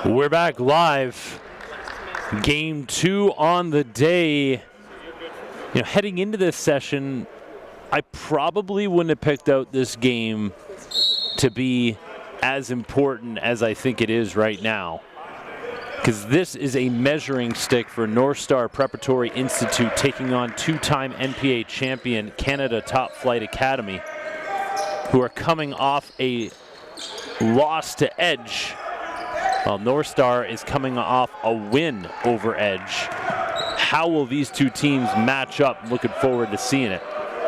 We're back live. Game 2 on the day. Heading into this session, I probably wouldn't have picked out this game to be as important as I think it is right now, because this is a measuring stick for Northstar Preparatory Institute taking on two-time NPA champion Canada Topflight Academy, who are coming off a loss to Edge, while Northstar is coming off a win over Edge. How will these two teams match up? Looking forward to seeing it.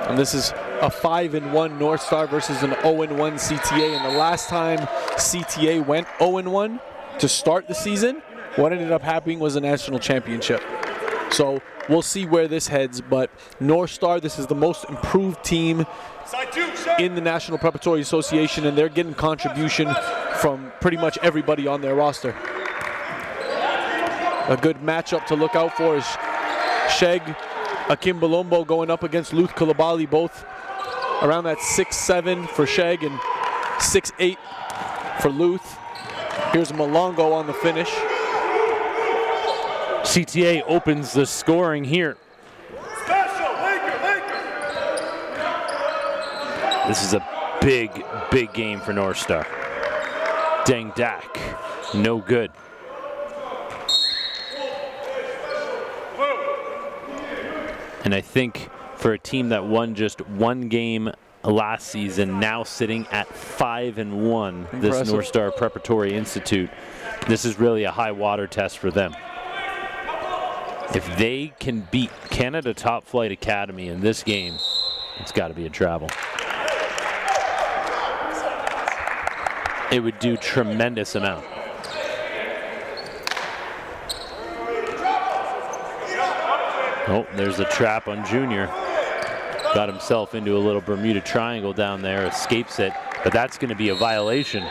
And this is a 5-1 Northstar versus an 0-1 CTA. And the last time CTA went 0-1 to start the season, what ended up happening was a national championship. So we'll see where this heads. But Northstar, this is the most improved team in the National Preparatory Association, and they're getting contribution from pretty much everybody on their roster. A good matchup to look out for is Sheg Akim Balombo going up against Luth Kulabali, both around that 6'7" for Sheg and 6'8" for Luth. Here's Malongo on the finish. CTA opens the scoring here. This is a big, big game for Northstar. Dang Dak, no good. And I think for a team that won just one game last season, now sitting at 5-1, this Northstar Preparatory Institute, this is really a high water test for them. If they can beat Canada Topflight Academy in this game, it's got to be a travel. It would do tremendous amount. Oh, there's a trap on Junior. Got himself into a little Bermuda Triangle down there, escapes it, but that's going to be a violation.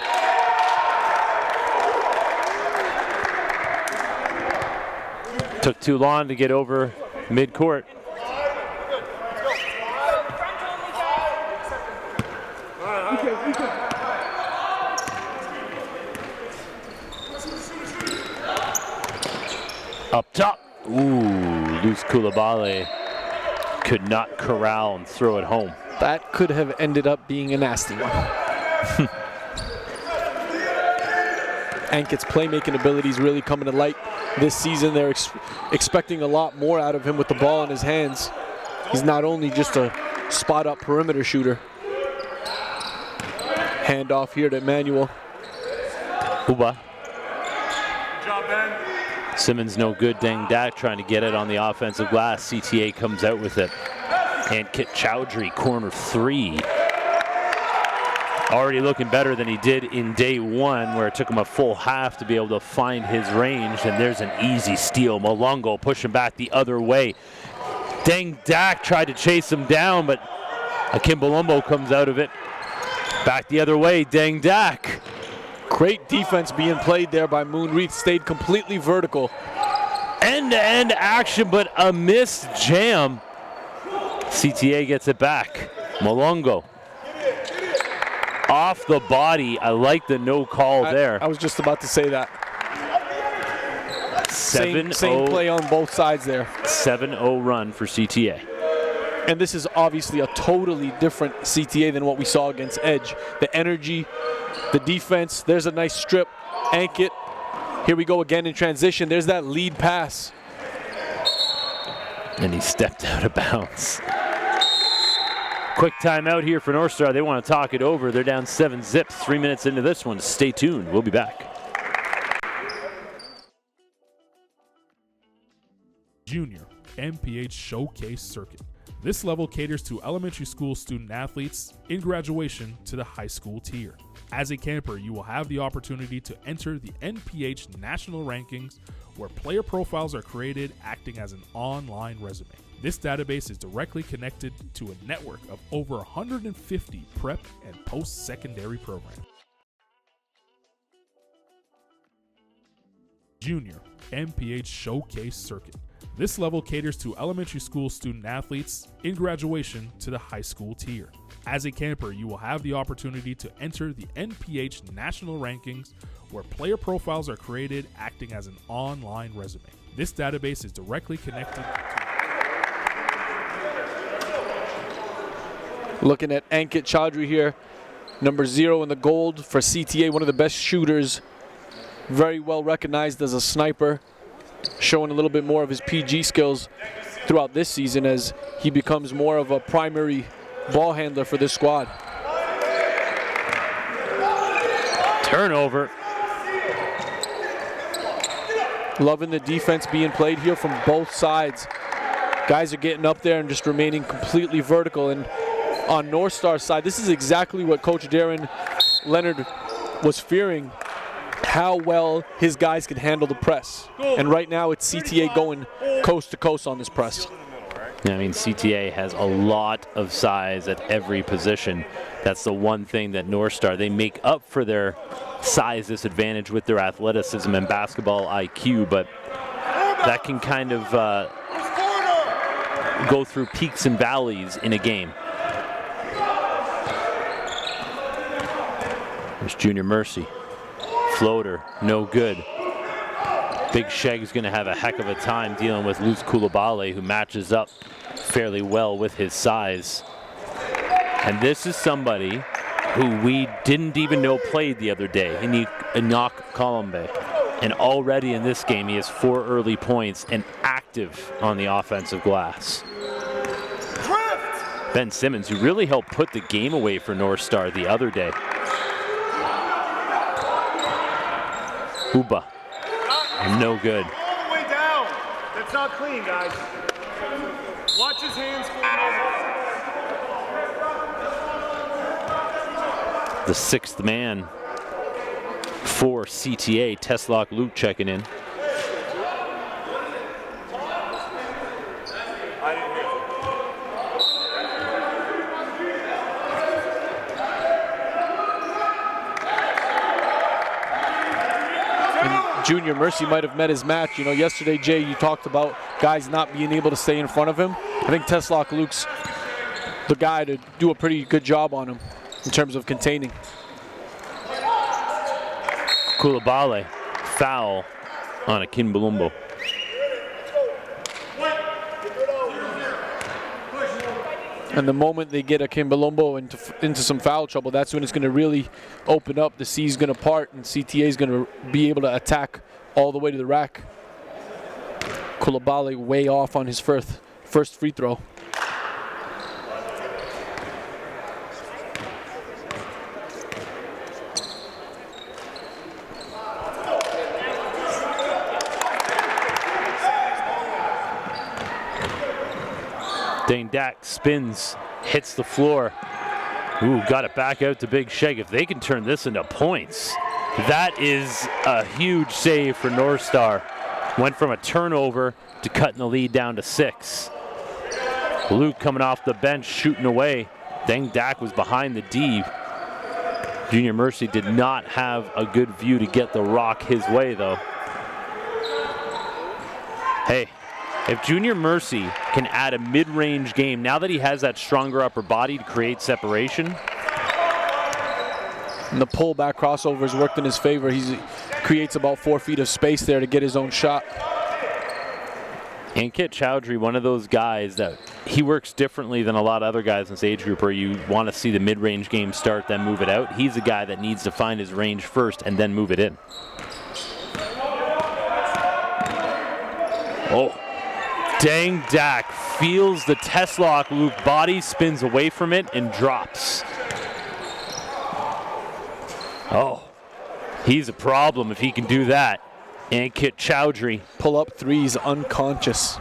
Took too long to get over mid-court. Up top. Ooh, Luth Kulabali could not corral and throw it home. That could have ended up being a nasty one. Ankett's playmaking abilities really coming to light this season. They're expecting a lot more out of him with the ball in his hands. He's not only just a spot-up perimeter shooter. Hand off here to Emmanuel. Uba. Good job, Ben. Simmons no good. Dang Dak trying to get it on the offensive glass. CTA comes out with it. And Kit Chowdhury, corner 3. Already looking better than he did in day 1, where it took him a full half to be able to find his range. And there's an easy steal. Malongo pushing back the other way. Dang Dak tried to chase him down, but Akim Balombo comes out of it. Back the other way, Dang Dak. Great defense being played there by Moonreath. Stayed completely vertical. End-to-end action, but a missed jam. CTA gets it back. Malongo. Off the body. I like the no call there. I was just about to say that. 7-0. Same play on both sides there. 7-0 run for CTA. And this is obviously a totally different CTA than what we saw against Edge. The energy, the defense, there's a nice strip. Ankit, here we go again in transition. There's that lead pass. And he stepped out of bounds. Quick timeout here for Northstar. They want to talk it over. They're down 7-0, 3 minutes into this one. Stay tuned. We'll be back. Junior MPH Showcase Circuit. This level caters to elementary school student athletes in graduation to the high school tier. As a camper, you will have the opportunity to enter the NPH national rankings, where player profiles are created acting as an online resume. This database is directly connected to a network of over 150 prep and post-secondary programs. Junior MPH Showcase Circuit. This level caters to elementary school student athletes in graduation to the high school tier. As a camper, you will have the opportunity to enter the NPH national rankings, where player profiles are created acting as an online resume. This database is directly connected to Looking at Ankit Chaudhry here, number 0 in the gold for CTA, one of the best shooters, very well recognized as a sniper, showing a little bit more of his PG skills throughout this season as he becomes more of a primary ball handler for this squad. Turnover. Loving the defense being played here from both sides. Guys are getting up there and just remaining completely vertical. And on Northstar's side, this is exactly what Coach Darren Leonard was fearing, how well his guys can handle the press. And right now it's CTA going coast to coast on this press. I mean, CTA has a lot of size at every position. That's the one thing that Northstar, they make up for their size disadvantage with their athleticism and basketball IQ, but that can kind of go through peaks and valleys in a game. There's Junior Mercy. Floater, no good. Big Sheg's going to have a heck of a time dealing with Luz Coulibaly, who matches up fairly well with his size. And this is somebody who we didn't even know played the other day, Enoch Colombe. And already in this game, he has 4 early points and active on the offensive glass. Ben Simmons, who really helped put the game away for Northstar the other day. Uba, no good. All the way down. That's not clean, guys. Watch his hands. The 6th man for CTA, Teslock Luke checking in. Junior Mercy might have met his match. You know, yesterday, Jay, you talked about guys not being able to stay in front of him. I think Teslock Luke's the guy to do a pretty good job on him in terms of containing. Coulibaly, foul on Akin Balumbo. And the moment they get Akin Balumbo into some foul trouble, that's when it's going to really open up. The C's going to part, and CTA is going to be able to attack all the way to the rack. Coulibaly way off on his first free throw. Dane Dak spins, hits the floor. Ooh, got it back out to Big Sheg. If they can turn this into points, that is a huge save for Northstar. Went from a turnover to cutting the lead down to 6. Luke coming off the bench, shooting away. Dane Dak was behind the D. Junior Mercy did not have a good view to get the rock his way, though. Hey. If Junior Mercy can add a mid-range game, now that he has that stronger upper body to create separation. And the pullback crossovers worked in his favor. He creates about 4 feet of space there to get his own shot. Ankit Chaudhry, one of those guys that he works differently than a lot of other guys in this age group where you want to see the mid-range game start, then move it out. He's a guy that needs to find his range first and then move it in. Oh. Dang Dak feels the Teslock Luke body, spins away from it, and drops. Oh, he's a problem if he can do that. Ankit Chaudhry. Pull up threes, unconscious.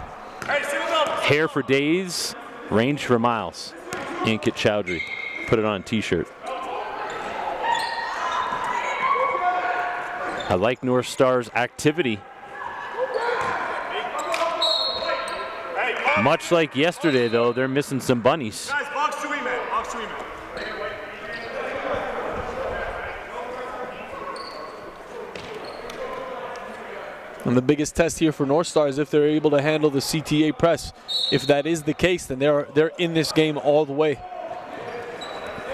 Hair for days, range for miles. Ankit Chaudhry. Put it on a t-shirt. I like Northstar's activity. Much like yesterday, though, they're missing some bunnies. Guys, box 2 man. Box 2 man. And the biggest test here for Northstar is if they're able to handle the CTA press. If that is the case, then they're in this game all the way.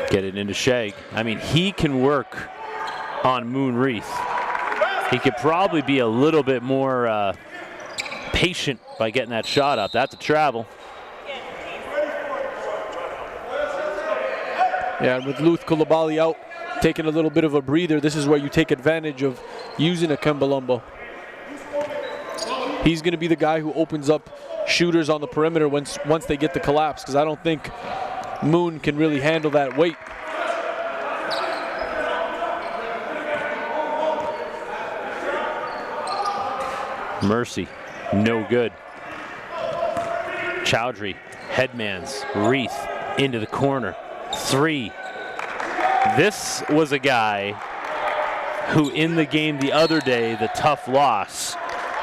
Get it into Sheg. I mean, he can work on Moon Wreath. He could probably be a little bit more patient by getting that shot up. That's a travel. Yeah, with Luth Coulibaly out, taking a little bit of a breather, this is where you take advantage of using a Kembalombo. He's going to be the guy who opens up shooters on the perimeter once they get the collapse, because I don't think Moon can really handle that weight. Mercy, no good. Chowdhury, headmans, Reith into the corner. 3. This was a guy who in the game the other day, the tough loss,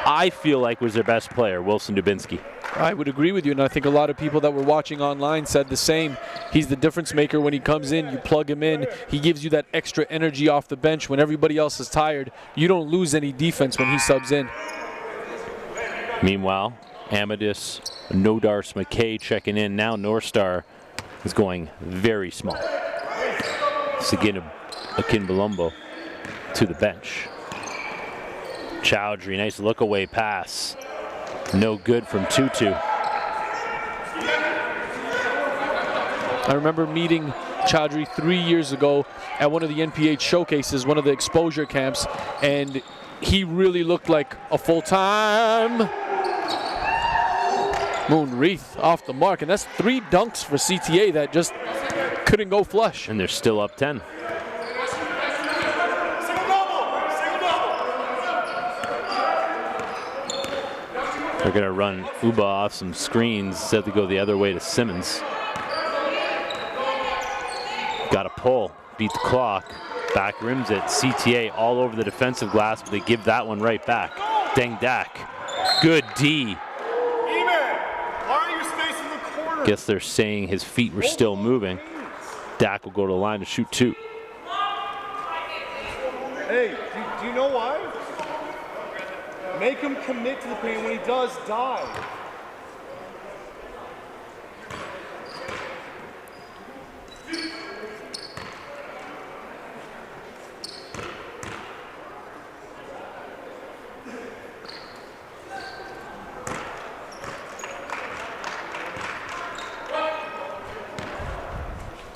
I feel like was their best player, Wilson Dubinsky. I would agree with you, and I think a lot of people that were watching online said the same. He's the difference maker when he comes in. You plug him in. He gives you that extra energy off the bench when everybody else is tired. You don't lose any defense when he subs in. Meanwhile, Amadis, Nodars McKay checking in. Now Northstar is going very small. Sagina Akinbalombo to the bench. Chowdhury, nice look away pass. No good from Tutu. I remember meeting Chowdhury 3 years ago at one of the NPA showcases, one of the exposure camps, and he really looked like a full-time Moon. Reith off the mark, and that's 3 dunks for CTA that just couldn't go flush. And they're still up 10. They're going to run Uba off some screens, set to go the other way to Simmons. Got a pull, beat the clock, back rims it. CTA all over the defensive glass, but they give that one right back. Deng Dak, good D. Guess they're saying his feet were still moving. Dak will go to the line to shoot 2. Hey, do you know why? Make him commit to the paint. When he does, dive.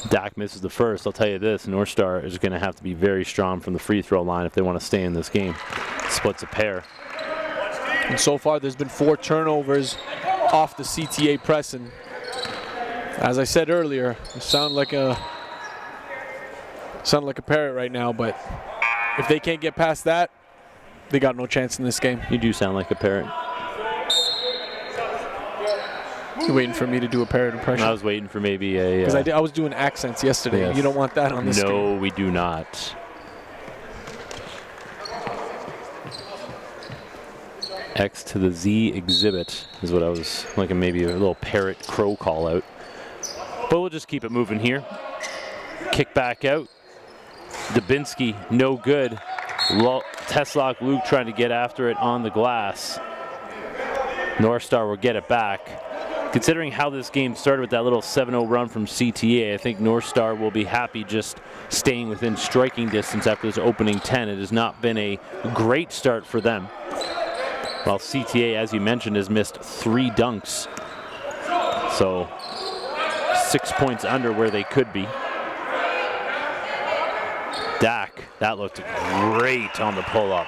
Dak misses the first. I'll tell you this, Northstar is going to have to be very strong from the free throw line if they want to stay in this game. Splits a pair. And so far, there's been 4 turnovers off the CTA press. And as I said earlier, you sound like a parrot right now. But if they can't get past that, they got no chance in this game. You do sound like a parrot. You're waiting for me to do a parrot impression? I was waiting for maybe a... Because I was doing accents yesterday. Yes. You don't want that on the screen. No, we do not. X to the Z exhibit is what I was like, maybe a little parrot crow call out. But we'll just keep it moving here. Kick back out. Dubinsky, no good. Teslock Luke trying to get after it on the glass. Northstar will get it back. Considering how this game started with that little 7-0 run from CTA, I think Northstar will be happy just staying within striking distance after this opening 10. It has not been a great start for them. While CTA, as you mentioned, has missed 3 dunks. So 6 points under where they could be. Dak, that looked great on the pull-up.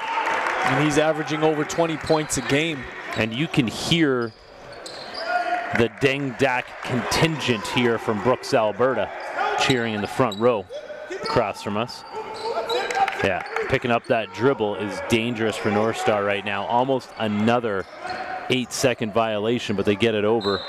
And he's averaging over 20 points a game. And you can hear the Deng Dak contingent here from Brooks, Alberta, cheering in the front row across from us. Yeah, picking up that dribble is dangerous for Northstar right now. Almost another 8-second violation, but they get it over.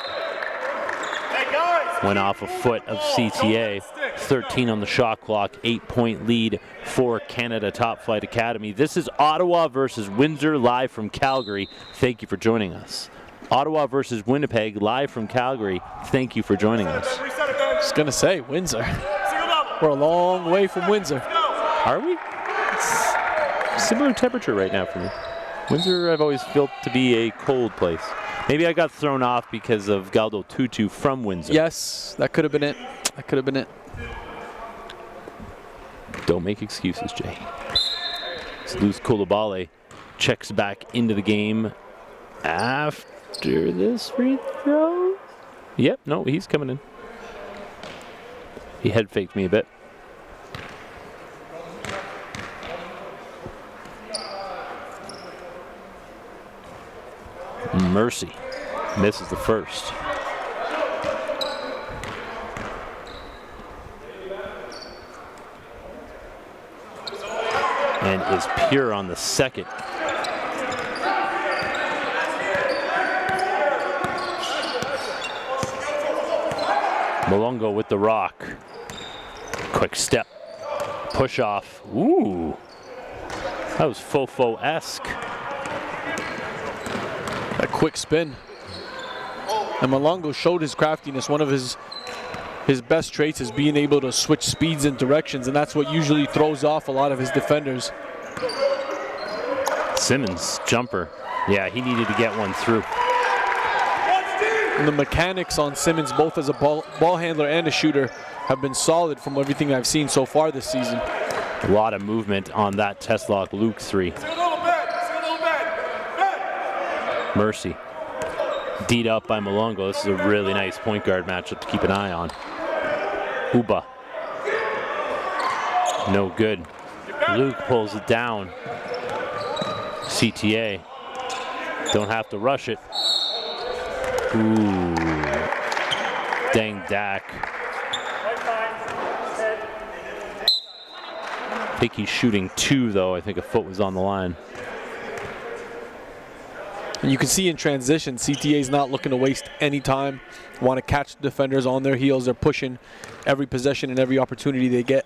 Went off a foot of CTA. 13 on the shot clock, 8-point lead for Canada Topflight Academy. This is Ottawa versus Windsor, live from Calgary. Thank you for joining us. Ottawa versus Winnipeg, live from Calgary. Thank you for joining us. I was going to say, Windsor. We're a long way from Windsor. Are we? It's similar temperature right now for me. Windsor, I've always felt to be a cold place. Maybe I got thrown off because of Galdo Tutu from Windsor. Yes, that could have been it. That could have been it. Don't make excuses, Jay. Luz Coulibaly checks back into the game after this free throw. Yep, no, he's coming in. He head faked me a bit. Mercy misses the first. And is pure on the second. Malongo with the rock. Quick step. Push off. Ooh. That was Fofo-esque. A quick spin. And Malongo showed his craftiness. One of his best traits is being able to switch speeds and directions, and that's what usually throws off a lot of his defenders. Simmons, jumper. Yeah, he needed to get one through. And the mechanics on Simmons, both as a ball handler and a shooter, have been solid from everything I've seen so far this season. A lot of movement on that Teslock Luke 3. Mercy. D'd up by Malongo. This is a really nice point guard matchup to keep an eye on. Uba. No good. Luke pulls it down. CTA. Don't have to rush it. Ooh. Dang Dak. I think he's shooting 2 though. I think a foot was on the line. And you can see in transition, CTA's not looking to waste any time. Want to catch the defenders on their heels. They're pushing every possession and every opportunity they get.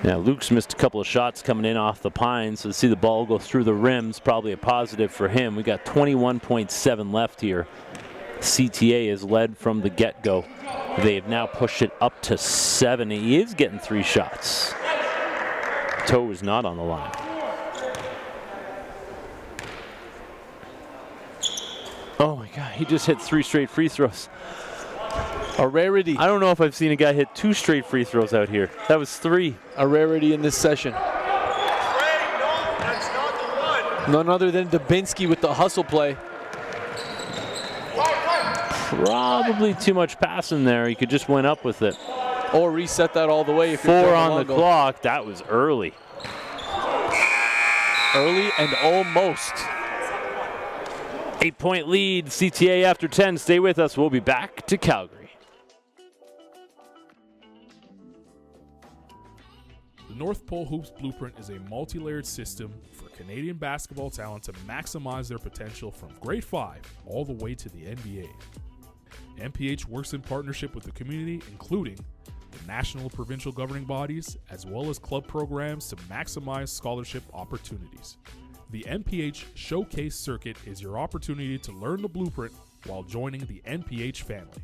Now Luke's missed a couple of shots coming in off the pine, so to see the ball go through the rim's probably a positive for him. We got 21.7 left here. CTA is led from the get-go. They have now pushed it up to 7. He is getting 3 shots. Toe is not on the line. Oh my God, he just hit 3 straight free throws. A rarity. I don't know if I've seen a guy hit 2 straight free throws out here. That was 3. A rarity in this session. None other than Dubinsky with the hustle play. Probably too much passing there. He could just went up with it. Or reset that all the way. If you're 4 on the Malongo. clock. That was early. Early and almost. 8-point lead. CTA after 10. Stay with us. We'll be back to Calgary. The North Pole Hoops Blueprint is a multi-layered system for Canadian basketball talent to maximize their potential from grade 5 all the way to the NBA. NPH works in partnership with the community, including the national provincial governing bodies, as well as club programs to maximize scholarship opportunities. The NPH Showcase Circuit is your opportunity to learn the blueprint while joining the NPH family.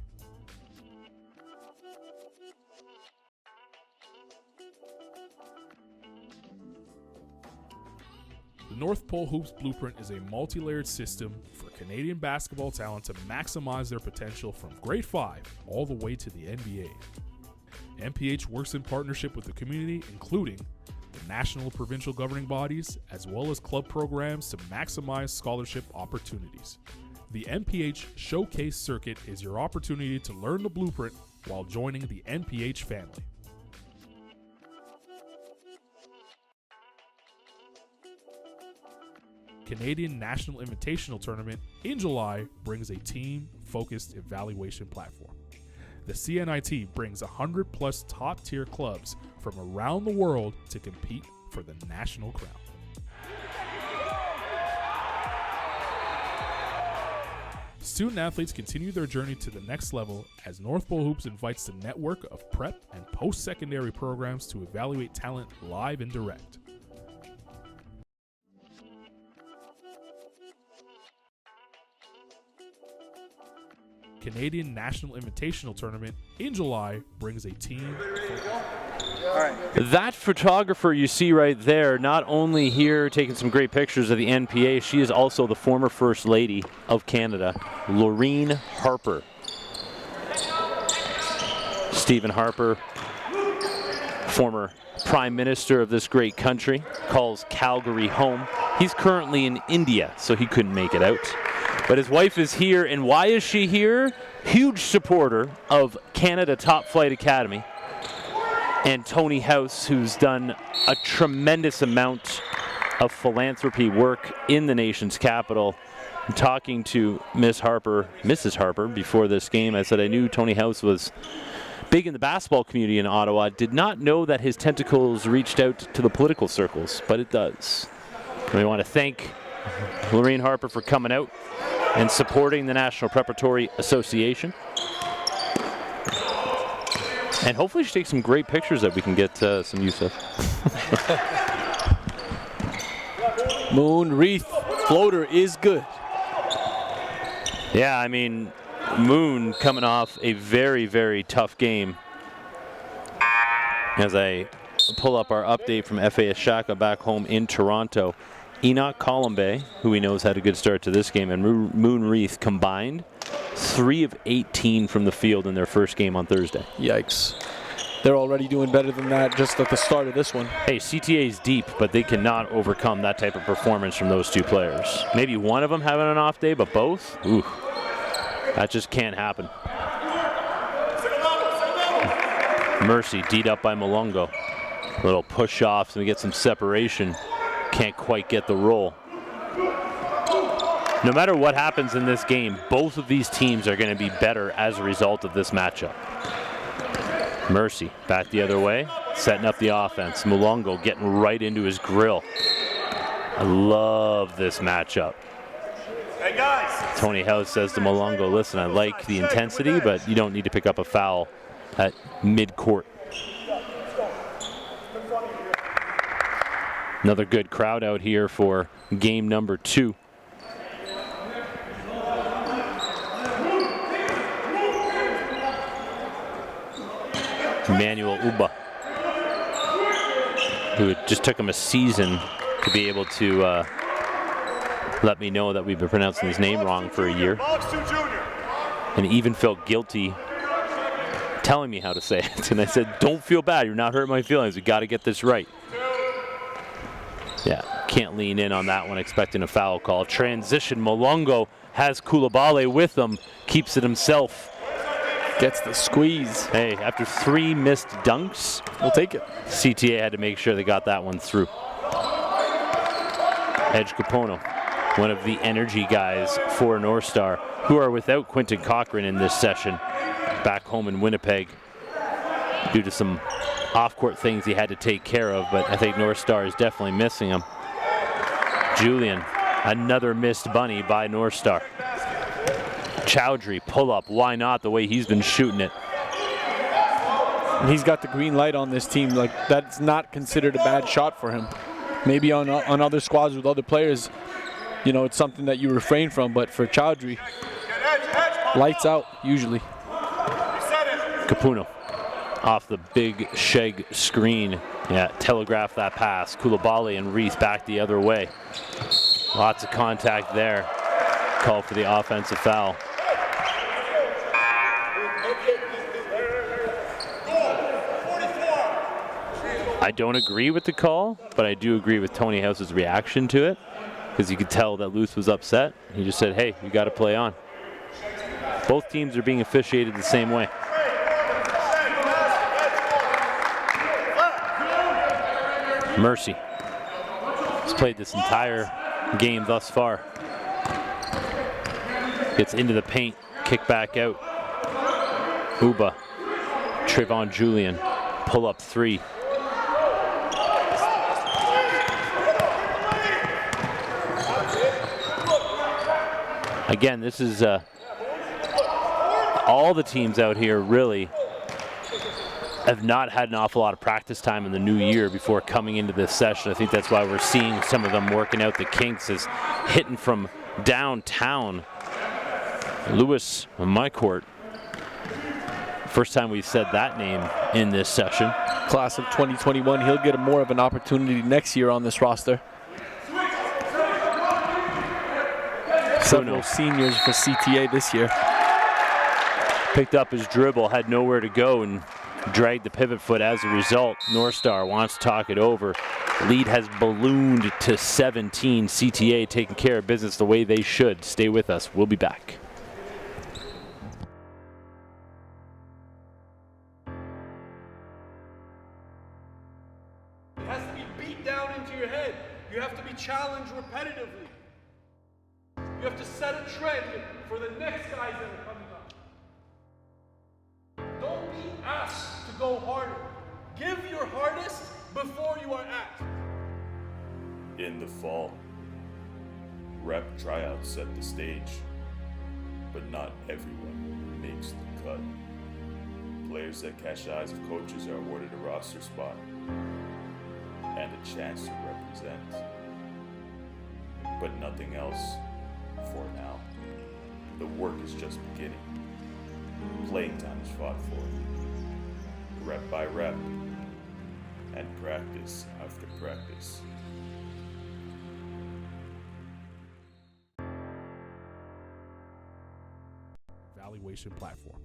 The North Pole Hoops Blueprint is a multi-layered system for Canadian basketball talent to maximize their potential from grade 5 all the way to the NBA. NPH works in partnership with the community, including the national provincial governing bodies, as well as club programs to maximize scholarship opportunities. The NPH Showcase Circuit is your opportunity to learn the blueprint while joining the NPH family. Canadian National Invitational Tournament in July brings a team-focused evaluation platform. The CNIT brings 100-plus top-tier clubs from around the world to compete for the national crown. Student athletes continue their journey to the next level as North Pole Hoops invites the network of prep and post-secondary programs to evaluate talent live and direct. Canadian National Invitational Tournament in July brings a team. That photographer you see right there, not only here taking some great pictures of the NPA, she is also the former First Lady of Canada, Laureen Harper. Stephen Harper, former prime minister of this great country, calls Calgary home. He's currently in India, so he couldn't make it out. But his wife is here, and why is she here? Huge supporter of Canada Topflight Academy. And Tony House, who's done a tremendous amount of philanthropy work in the nation's capital. I'm talking to Mrs. Harper, before this game. I said I knew Tony House was big in the basketball community in Ottawa. Did not know that his tentacles reached out to the political circles, but it does. And we want to thank Lorraine Harper for coming out and supporting the National Preparatory Association. And hopefully she takes some great pictures that we can get some use of. Moon Wreath floater is good. Yeah, I mean, Moon coming off a very, very tough game. As I pull up our update from FAS Shaka back home in Toronto, Enoch Colombe, who we know has had a good start to this game, and Moon Wreath combined 3 of 18 from the field in their first game on Thursday. Yikes. They're already doing better than that just at the start of this one. Hey, CTA's deep, but they cannot overcome that type of performance from those two players. Maybe one of them having an off day, but both? Ooh, that just can't happen. Mercy, D'd up by Malongo. Little push off, so we get some separation. Can't quite get the roll. No matter what happens in this game, both of these teams are going to be better as a result of this matchup. Mercy back the other way, setting up the offense. Malongo getting right into his grill. I love this matchup. Hey guys. Tony House says to Malongo, listen, I like the intensity, but you don't need to pick up a foul at mid-court. Another good crowd out here for game number 2. Emmanuel Uba, who it just took him a season to be able to let me know that we've been pronouncing his name wrong for a year, and even felt guilty telling me how to say it. And I said, don't feel bad, you're not hurting my feelings, we got to get this right. Yeah, can't lean in on that one expecting a foul call. Transition, Malongo has Koulibaly with him, keeps it himself. Gets the squeeze. Hey, after 3 missed dunks, We'll take it. CTA had to make sure they got that one through. Edge Capono, one of the energy guys for Northstar, who are without Quentin Cochran in this session, back home in Winnipeg, due to some off-court things he had to take care of, but I think Northstar is definitely missing him. Julian, another missed bunny by Northstar. Chowdhury, pull up, why not, the way he's been shooting it. And he's got the green light on this team. Like, that's not considered a bad shot for him. Maybe on other squads with other players, you know, it's something that you refrain from, but for Chowdhury, lights out, usually. Capuno, off the big Sheg screen. Yeah, telegraph that pass. Koulibaly and Reese back the other way. Lots of contact there. Call for the offensive foul. I don't agree with the call, but I do agree with Tony House's reaction to it, because you could tell that Luth was upset. He just said, hey, you got to play on. Both teams are being officiated the same way. Mercy has played this entire game thus far. Gets into the paint, kick back out. Uba, Trayvon Julian, pull up 3. Again, this is all the teams out here really have not had an awful lot of practice time in the new year before coming into this session. I think that's why we're seeing some of them working out the kinks, is hitting from downtown. Lewis on my court. First time we've said that name in this session. Class of 2021, he'll get more of an opportunity next year on this roster. Several seniors for CTA this year. Picked up his dribble, had nowhere to go, and dragged the pivot foot as a result. Northstar wants to talk it over. Lead has ballooned to 17. CTA taking care of business the way they should. Stay with us. We'll be back. It has to be beat down into your head. You have to be challenged repetitively. You have to set a trend for the next guys that are coming up. Don't be asked to go harder. Give your hardest before you are asked. In the fall, rep tryouts set the stage, but not everyone makes the cut. Players that catch eyes of coaches are awarded a roster spot and a chance to represent, but nothing else for now. The work is just beginning. Playing time is fought for, rep by rep, and practice after practice. Evaluation platform.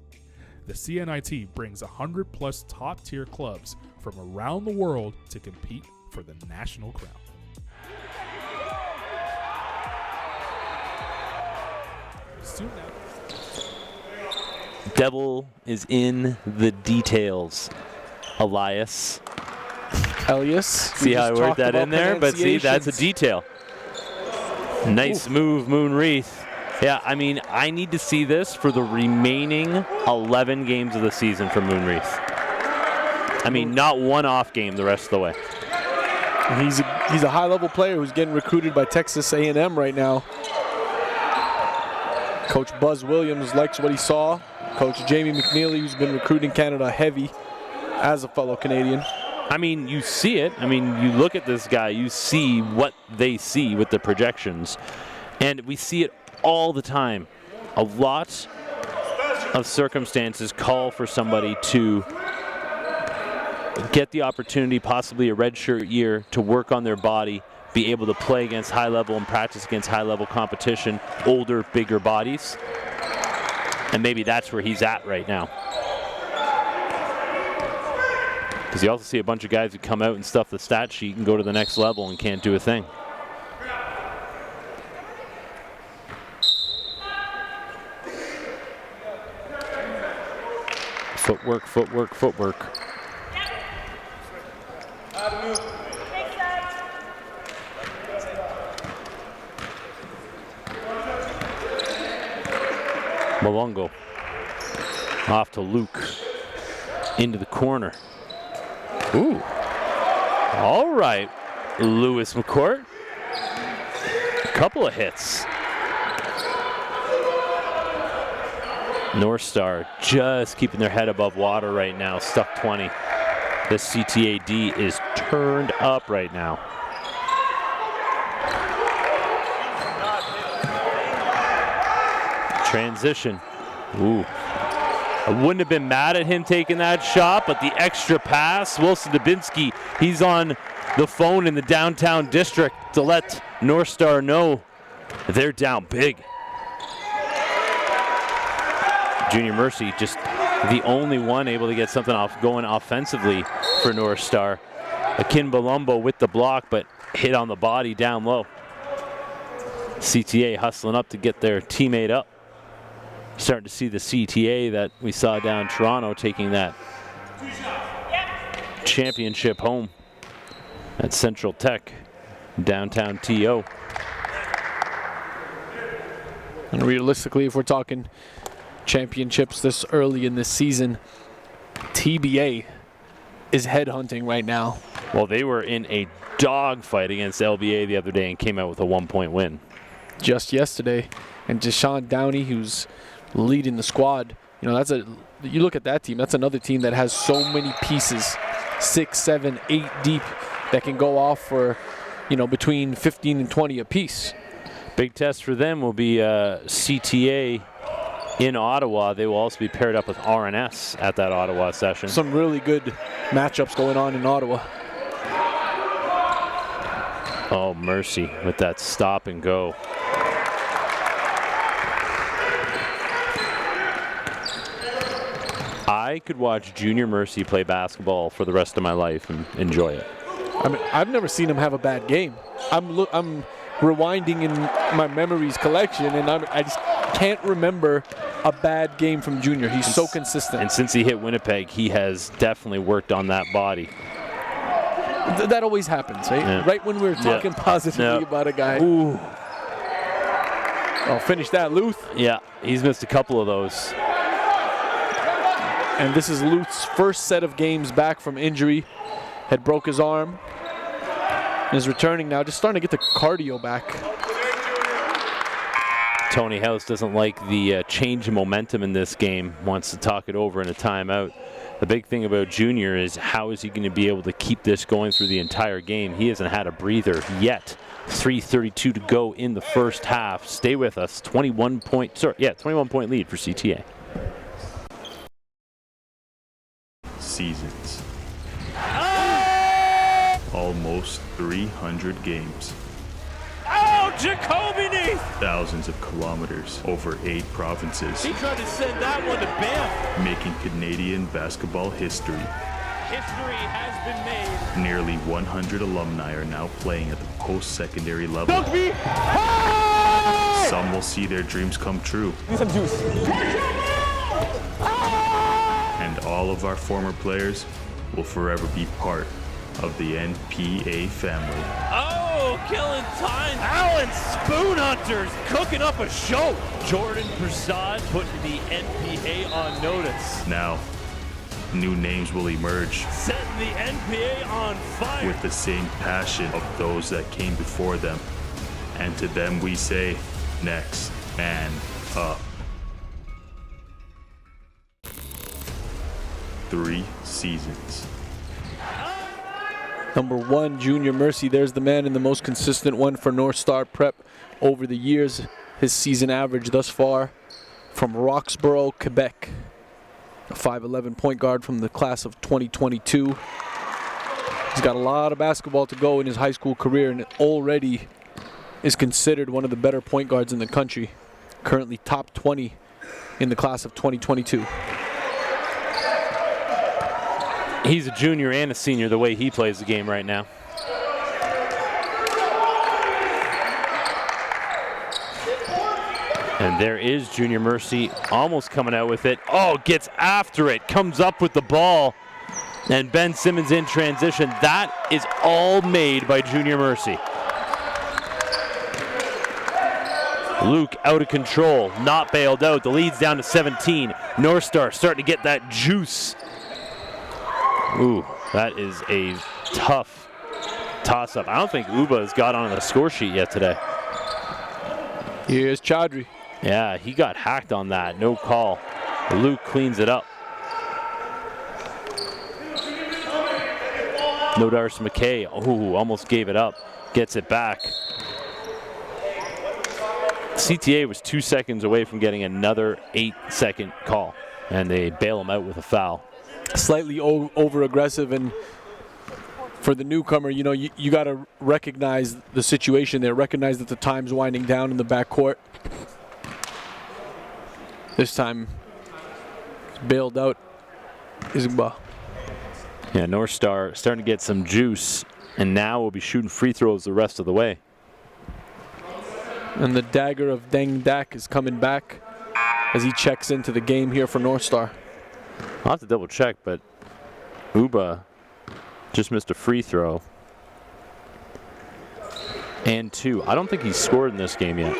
The CNIT brings 100+ top-tier clubs from around the world to compete for the national crown. Soon now. Devil is in the details. Elias. See how I word that in there? But see, that's a detail. Nice move, Moonreath. Yeah, I mean, I need to see this for the remaining 11 games of the season for Moonreath. I mean, not one off game the rest of the way. He's a high-level player who's getting recruited by Texas A&M right now. Coach Buzz Williams likes what he saw. Coach Jamie McNeely, who's been recruiting Canada heavy as a fellow Canadian. I mean, you see it. I mean, you look at this guy, you see what they see with the projections. And we see it all the time. A lot of circumstances call for somebody to get the opportunity, possibly a redshirt year, to work on their body, be able to play against high level and practice against high level competition, older, bigger bodies. And maybe that's where he's at right now. Because you also see a bunch of guys who come out and stuff the stat sheet and go to the next level and can't do a thing. Footwork, footwork, footwork. Malongo off to Luke into the corner. Ooh. All right, Lewis McCourt. A couple of hits. Northstar just keeping their head above water right now, stuck 20. This CTAD is turned up right now. Transition. Ooh. I wouldn't have been mad at him taking that shot, but the extra pass, Wilson Dubinsky, he's on the phone in the downtown district to let Northstar know they're down big. Junior Mercy just the only one able to get something off going offensively for Northstar. Akin Balumbo with the block, but hit on the body down low. CTA hustling up to get their teammate up. Starting to see the CTA that we saw down in Toronto taking that championship home at Central Tech, downtown TO. And realistically, if we're talking championships this early in this season, TBA is headhunting right now. Well, they were in a dogfight against LBA the other day and came out with a 1-point win. Just yesterday. And Deshaun Downey, who's leading the squad, you know, you look at that team, that's another team that has so many pieces, 6, 7, 8 deep, that can go off for, you know, between 15 and 20 apiece. Big test for them will be CTA in Ottawa. They will also be paired up with RNS at that Ottawa session. Some really good matchups going on in Ottawa. Oh, Mercy with that stop and go. I could watch Junior Mercy play basketball for the rest of my life and enjoy it. I mean, I've never seen him have a bad game. I'm rewinding in my memories collection, and I just can't remember a bad game from Junior. He's so consistent. And since he hit Winnipeg, he has definitely worked on that body. That always happens, right? Yeah. Right when we're talking positively about a guy. Ooh. Oh, finish that, Luth. Yeah, he's missed a couple of those. And this is Luth's first set of games back from injury. Had broke his arm. Is returning now, just starting to get the cardio back. Tony House doesn't like the change in momentum in this game, wants to talk it over in a timeout. The big thing about Junior is how is he going to be able to keep this going through the entire game? He hasn't had a breather yet. 3:32 to go in the first half. Stay with us. 21 point lead for CTA. Seasons. Almost 300 games. Oh, Jacoby Neath! Thousands of kilometers over 8 provinces. He tried to send that one to Banff. Making Canadian basketball history. History has been made. Nearly 100 alumni are now playing at the post-secondary level. Some will see their dreams come true. And all of our former players will forever be part of the NPA family. Oh, killing time. Alan Spoon Hunters cooking up a show. Jordan Prasad putting the NPA on notice. Now, new names will emerge. Setting the NPA on fire. With the same passion of those that came before them. And to them we say, next man up. 3 seasons. Number 1, Junior Mercy. There's the man and the most consistent one for Northstar Prep over the years. His season average thus far from Roxborough, Quebec. A 5'11" point guard from the class of 2022. He's got a lot of basketball to go in his high school career and already is considered one of the better point guards in the country. Currently top 20 in the class of 2022. He's a junior and a senior the way he plays the game right now. And there is Junior Mercy almost coming out with it. Oh, gets after it, comes up with the ball. And Ben Simmons in transition. That is all made by Junior Mercy. Luke out of control, not bailed out. The lead's down to 17. Northstar starting to get that juice. Ooh, that is a tough toss-up. I don't think Uba has got on the score sheet yet today. Here's Chaudhry. Yeah, he got hacked on that. No call. Luke cleans it up. Nodars McKay, oh, almost gave it up. Gets it back. CTA was 2 seconds away from getting another 8-second call, and they bail him out with a foul. Slightly over-aggressive, and for the newcomer, you know, you got to recognize the situation there, recognize that the time's winding down in the backcourt. This time, bailed out Isba. Yeah, Northstar starting to get some juice, and now we'll be shooting free throws the rest of the way. And the dagger of Deng Dak is coming back as he checks into the game here for Northstar. I'll have to double check, but Uba just missed a free throw. And 2. I don't think he's scored in this game yet.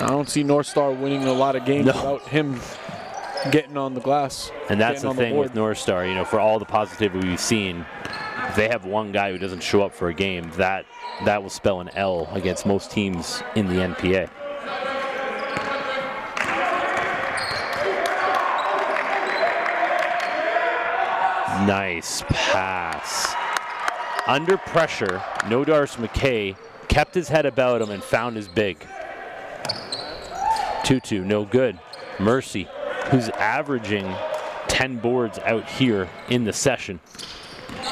I don't see Northstar winning a lot of games without him getting on the glass. And that's the thing with Northstar, you know, for all the positivity we've seen, if they have one guy who doesn't show up for a game, that will spell an L against most teams in the NPA. Nice pass. Under pressure, Nodars McKay kept his head about him and found his big. 2-2, no good. Mercy, who's averaging 10 boards out here in the session,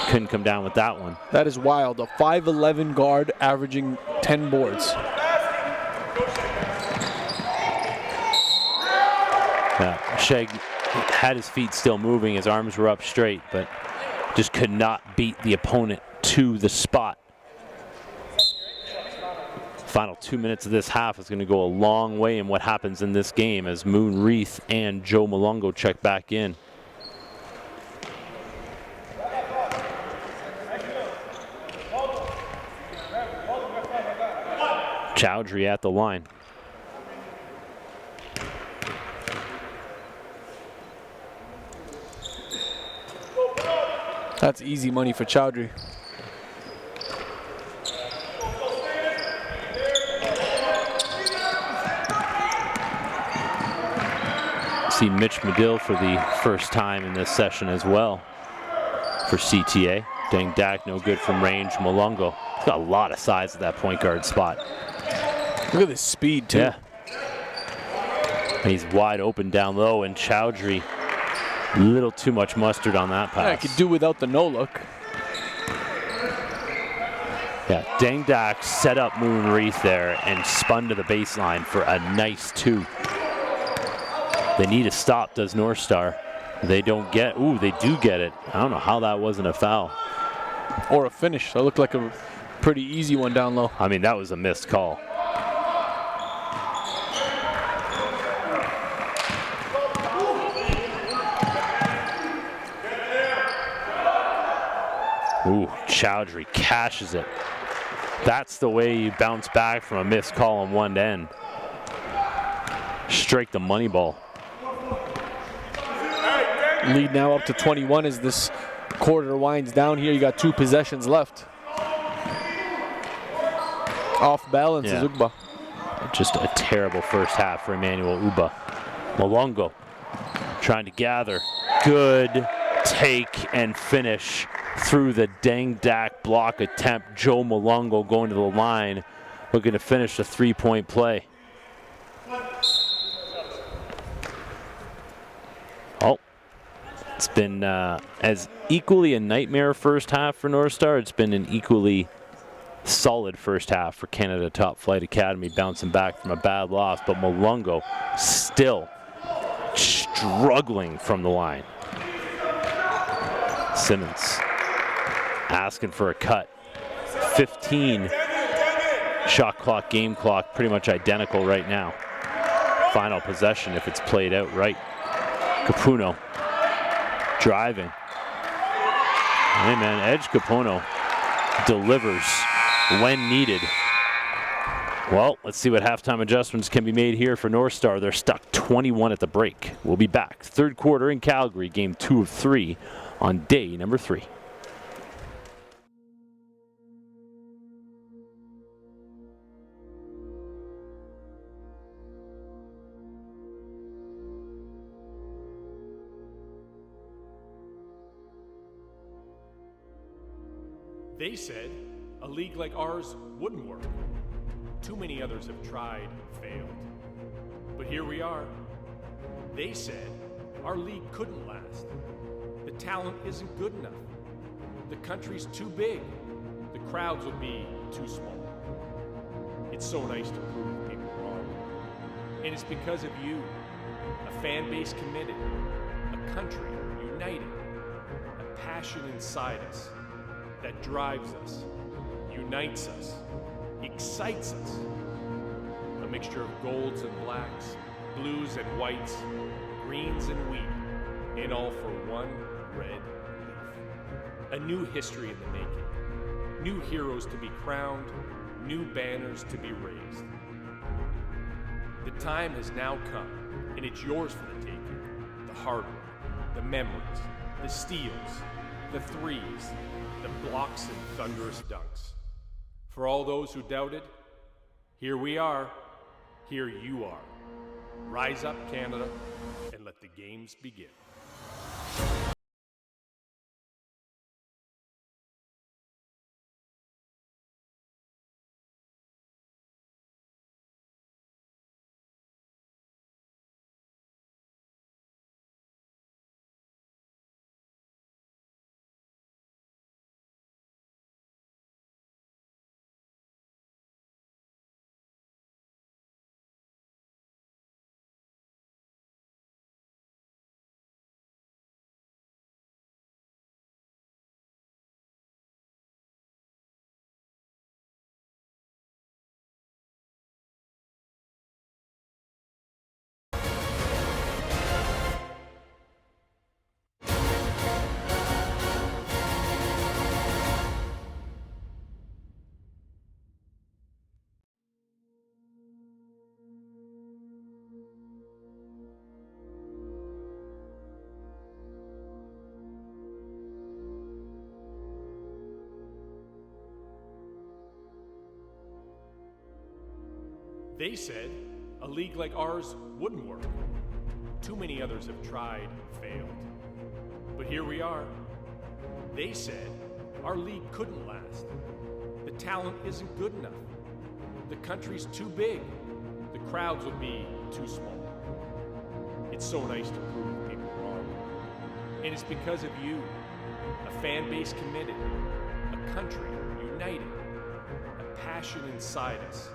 couldn't come down with that one. That is wild. A 5'11" guard averaging 10 boards. Sheg had his feet still moving, his arms were up straight, but just could not beat the opponent to the spot. Final 2 minutes of this half is going to go a long way in what happens in this game as Moon Reith and Joe Malongo check back in. Chowdhury at the line. That's easy money for Chowdhury. See Mitch Medill for the first time in this session as well for CTA. Dang Dak, no good from range. Malongo, he's got a lot of size at that point guard spot. Look at this speed, too. Yeah. He's wide open down low, and Chowdhury, a little too much mustard on that pass. I could do without the no-look. Yeah, Dang Dak set up Moon Reith there and spun to the baseline for a nice 2. They need a stop, does Northstar. They don't get, ooh, they do get it. I don't know how that wasn't a foul. Or a finish. That looked like a pretty easy one down low. I mean, that was a missed call. Ooh, Chowdhury cashes it. That's the way you bounce back from a missed call on one end. Strike the money ball. Lead now up to 21 as this quarter winds down here. You got 2 possessions left. Off balance is Ugba. Just a terrible first half for Emmanuel Uba. Malongo trying to gather. Good take and finish through the Dang Dak block attempt. Joe Malongo going to the line, looking to finish the 3-point play. Oh, it's been as equally a nightmare first half for Northstar. It's been an equally solid first half for Canada Topflight Academy, bouncing back from a bad loss, but Malongo still struggling from the line. Simmons asking for a cut. 15 shot clock, game clock, pretty much identical right now. Final possession if it's played out right. Capuno driving. Hey man, Edge Capuno delivers when needed. Well, let's see what halftime adjustments can be made here for Northstar. They're stuck 21 at the break. We'll be back. Third quarter in Calgary, game 2 of 3 on day number 3. They said a league like ours wouldn't work. Too many others have tried and failed. But here we are. They said our league couldn't last. The talent isn't good enough. The country's too big. The crowds will be too small. It's so nice to prove people wrong. And it's because of you, a fan base committed, a country united, a passion inside us that drives us, unites us, excites us. A mixture of golds and blacks, blues and whites, greens and wheat, in all for one red leaf. A new history in the making. New heroes to be crowned, new banners to be raised. The time has now come, and it's yours for the taking. The hard work, the memories, the steals, the threes, the blocks and thunderous dunks. For all those who doubted, here we are, here you are. Rise up, Canada, and let the games begin. They said a league like ours wouldn't work. Too many others have tried and failed. But here we are. They said our league couldn't last. The talent isn't good enough. The country's too big. The crowds would be too small. It's so nice to prove people wrong. And it's because of you, a fan base committed, a country united, a passion inside us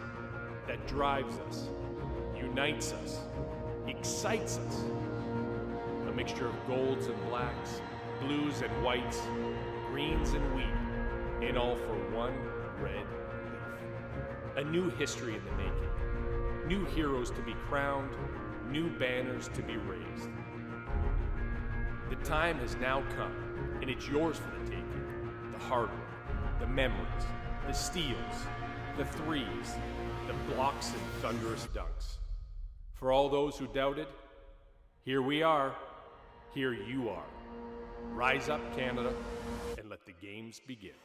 that drives us, unites us, excites us. A mixture of golds and blacks, blues and whites, greens and wheat, and all for one red leaf. A new history in the making, new heroes to be crowned, new banners to be raised. The time has now come, and it's yours for the taking. The hard work, the memories, the steals, the threes, the blocks and thunderous dunks. For all those who doubted, here we are, here you are. Rise up, Canada, and let the games begin.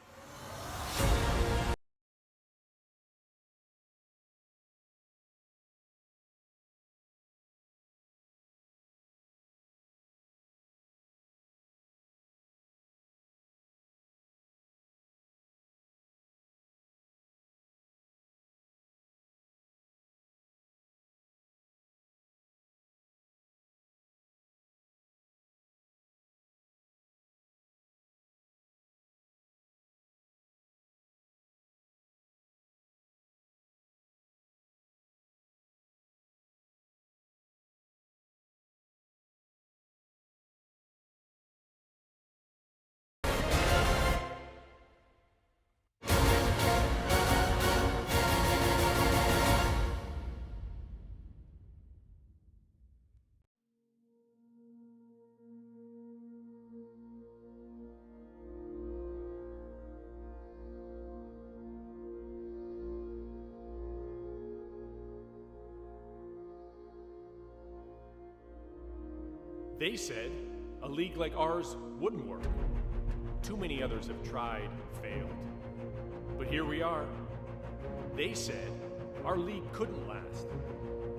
They said a league like ours wouldn't work. Too many others have tried and failed. But here we are. They said our league couldn't last.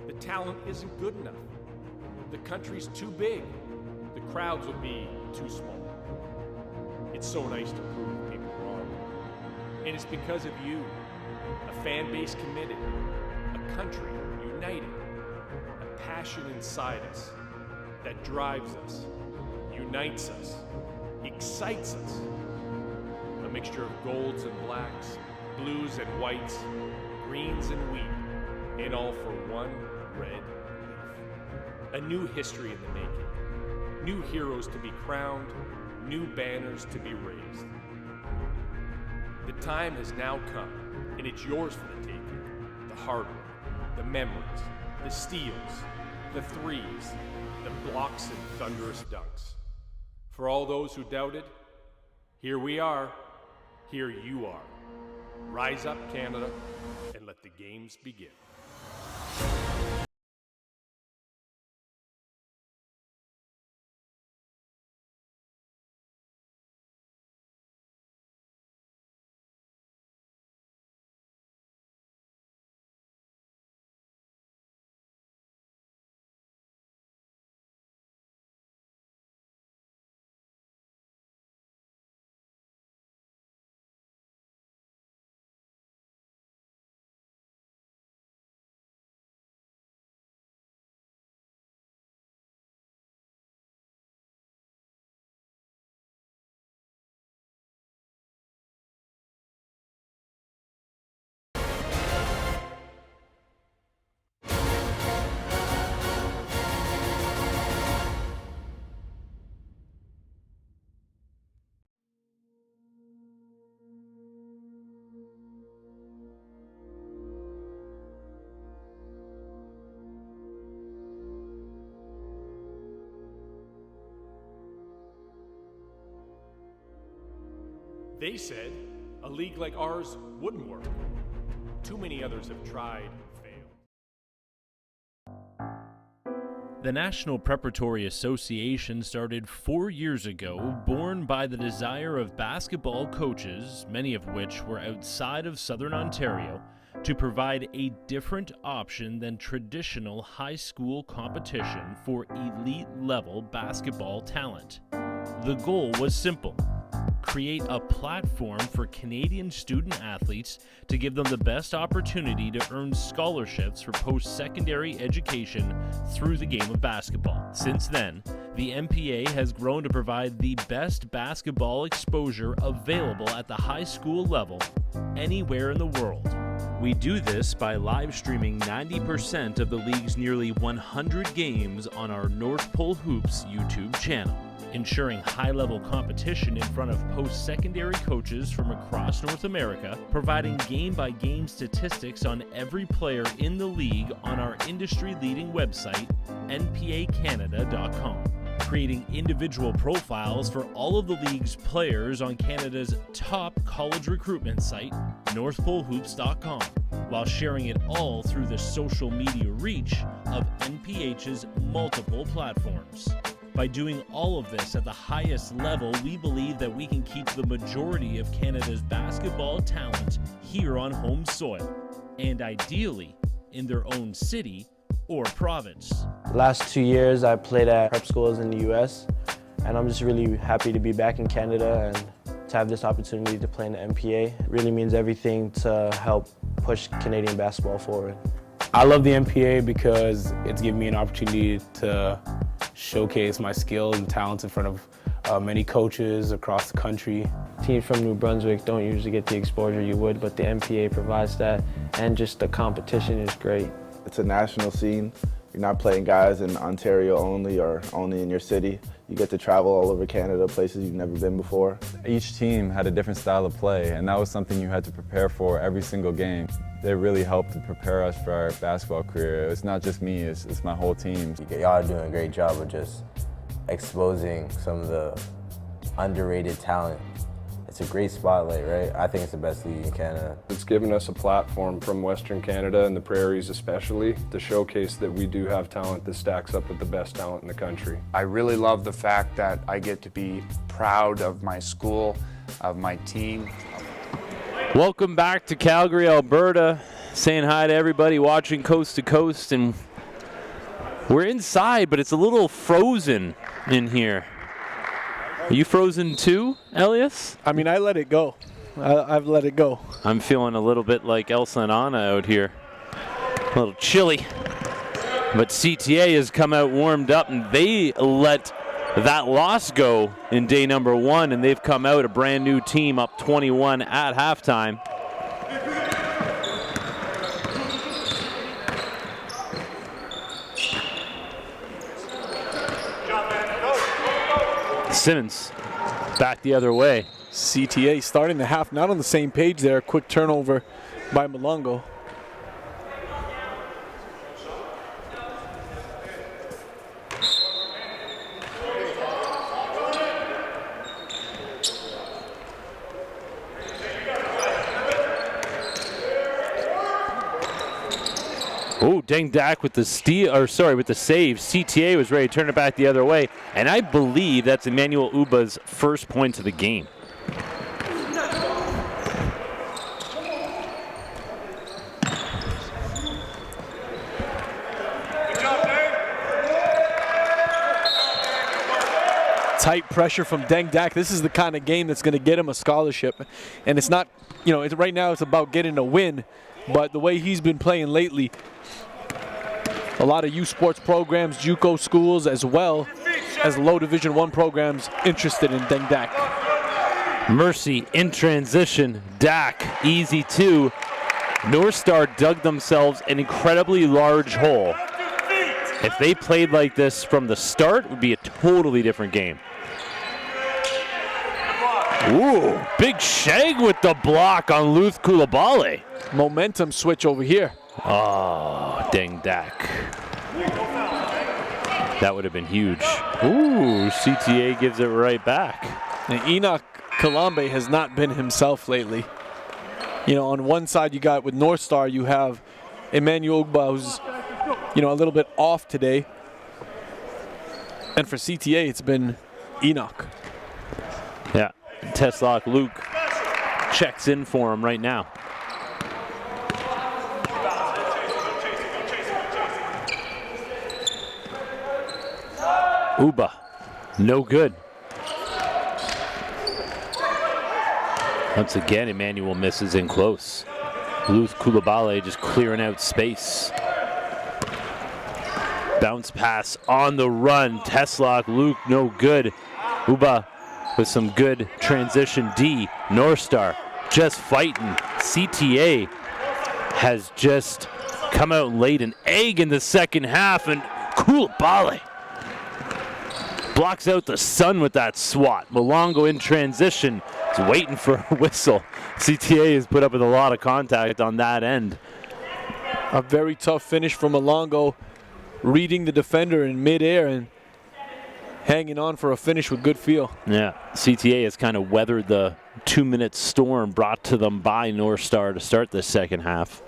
The talent isn't good enough. The country's too big. The crowds would be too small. It's so nice to prove people wrong. And it's because of you, a fan base committed, a country united, a passion inside us that drives us, unites us, excites us. A mixture of golds and blacks, blues and whites, greens and wheat, and all for one red leaf. A new history in the making, new heroes to be crowned, new banners to be raised. The time has now come, and it's yours for the taking. The hard work, the memories, the steals, the threes, the blocks and thunderous dunks. For all those who doubted, here we are, here you are. Rise up, Canada, and let the games begin. They said a league like ours wouldn't work. Too many others have tried and failed. The National Preparatory Association started 4 years ago, born by the desire of basketball coaches, many of which were outside of Southern Ontario, to provide a different option than traditional high school competition for elite-level basketball talent. The goal was simple: create a platform for Canadian student athletes to give them the best opportunity to earn scholarships for post-secondary education through the game of basketball. Since then, the NPA has grown to provide the best basketball exposure available at the high school level anywhere in the world. We do this by live streaming 90% of the league's nearly 100 games on our North Pole Hoops YouTube channel, ensuring high-level competition in front of post-secondary coaches from across North America, providing game-by-game statistics on every player in the league on our industry-leading website, npacanada.com, creating individual profiles for all of the league's players on Canada's top college recruitment site, northpolehoops.com, while sharing it all through the social media reach of NPH's multiple platforms. By doing all of this at the highest level, we believe that we can keep the majority of Canada's basketball talent here on home soil, and ideally in their own city or province. Last 2 years I played at prep schools in the US, and I'm just really happy to be back in Canada and to have this opportunity to play in the NPA. It really means everything to help push Canadian basketball forward. I love the NPA because it's given me an opportunity to showcase my skills and talents in front of many coaches across the country. Teams from New Brunswick don't usually get the exposure you would, but the NPA provides that, and just the competition is great. It's a national scene. You're not playing guys in Ontario only or only in your city. You get to travel all over Canada, places you've never been before. Each team had a different style of play, and that was something you had to prepare for every single game. They really helped to prepare us for our basketball career. It's not just me, it's my whole team. Y'all are doing a great job of just exposing some of the underrated talent. It's a great spotlight, right? I think it's the best league in Canada. It's given us a platform from Western Canada and the prairies especially to showcase that we do have talent that stacks up with the best talent in the country. I really love the fact that I get to be proud of my school, of my team. Welcome back to Calgary, Alberta. Saying hi to everybody watching coast to coast, and we're inside, but it's a little frozen in here. Are you frozen too, Elias? I mean, I let it go. I've let it go. I'm feeling a little bit like Elsa and Anna out here. A little chilly. But CTA has come out warmed up, and they let that loss go in day number 1, and they've come out a brand new team up 21 at halftime. Simmons back the other way. CTA starting the half not on the same page there. Quick turnover by Malongo. Oh, Deng Dak with the with the save. CTA was ready to turn it back the other way, and I believe that's Emmanuel Uba's first point of the game. Tight pressure from Deng Dak. This is the kind of game that's going to get him a scholarship, and it's not, right now it's about getting a win, but the way he's been playing lately, a lot of youth sports programs, JUCO schools, as well as low Division I programs interested in Deng Dak. Mercy in transition. Dak, easy two. Northstar dug themselves an incredibly large hole. If they played like this from the start, it would be a totally different game. Ooh, big shag with the block on Luth Coulibaly. Momentum switch over here. Oh, Deng Dak. That would have been huge. Ooh, CTA gives it right back. And Enoch Kalambe has not been himself lately. On one side you got with Northstar, you have Emmanuel Ugba, who's a little bit off today. And for CTA, it's been Enoch. Yeah, Teslock Luke checks in for him right now. Uba, no good. Once again, Emmanuel misses in close. Luth Coulibaly just clearing out space. Bounce pass on the run. Teslock, Luke, no good. Uba with some good transition D. Northstar just fighting. CTA has just come out and laid an egg in the second half, and Coulibaly blocks out the sun with that swat. Malongo in transition is waiting for a whistle. CTA has put up with a lot of contact on that end. A very tough finish from Malongo, reading the defender in midair and hanging on for a finish with good feel. Yeah, CTA has kind of weathered the 2-minute storm brought to them by Northstar to start the second half.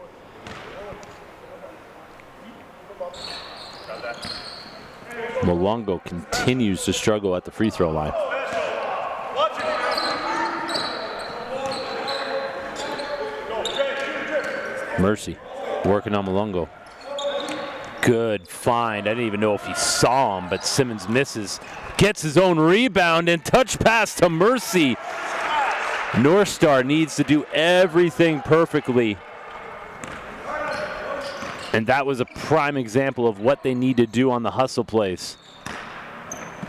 Malongo continues to struggle at the free throw line. Mercy working on Malongo. Good find. I didn't even know if he saw him, but Simmons misses. Gets his own rebound and touch pass to Mercy. Northstar needs to do everything perfectly. And that was a prime example of what they need to do on the hustle plays.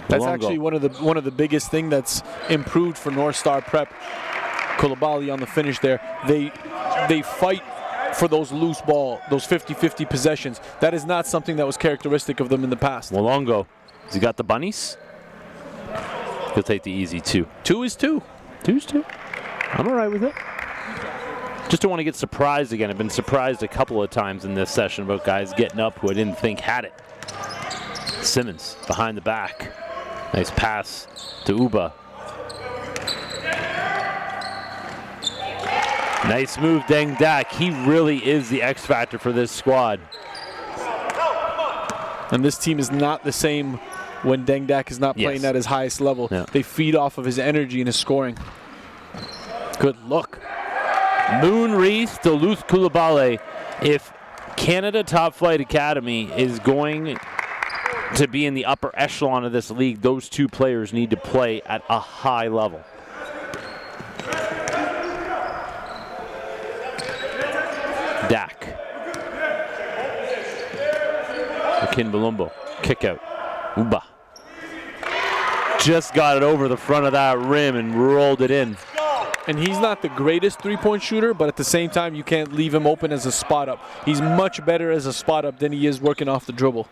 That's Malongo. actually one of the biggest thing that's improved for Northstar Prep. Coulibaly on the finish there. They fight for those loose ball, those 50-50 possessions. That is not something that was characteristic of them in the past. Malongo, has he got the bunnies? He'll take the easy 2. 2 is 2. 2 is 2. I'm all right with it. Just don't want to get surprised again. I've been surprised a couple of times in this session about guys getting up who I didn't think had it. Simmons behind the back. Nice pass to Uba. Nice move, Deng Dak. He really is the X factor for this squad. And this team is not the same when Deng Dak is not playing at his highest level. Yeah. They feed off of his energy and his scoring. Good look. Moonwreath to Luth Coulibaly. If Canada Topflight Academy is going to be in the upper echelon of this league, those two players need to play at a high level. Dak. Akin Balumbo. Kick out. Uba. Just got it over the front of that rim and rolled it in. And he's not the greatest three-point shooter, but at the same time, you can't leave him open as a spot-up. He's much better as a spot-up than he is working off the dribble.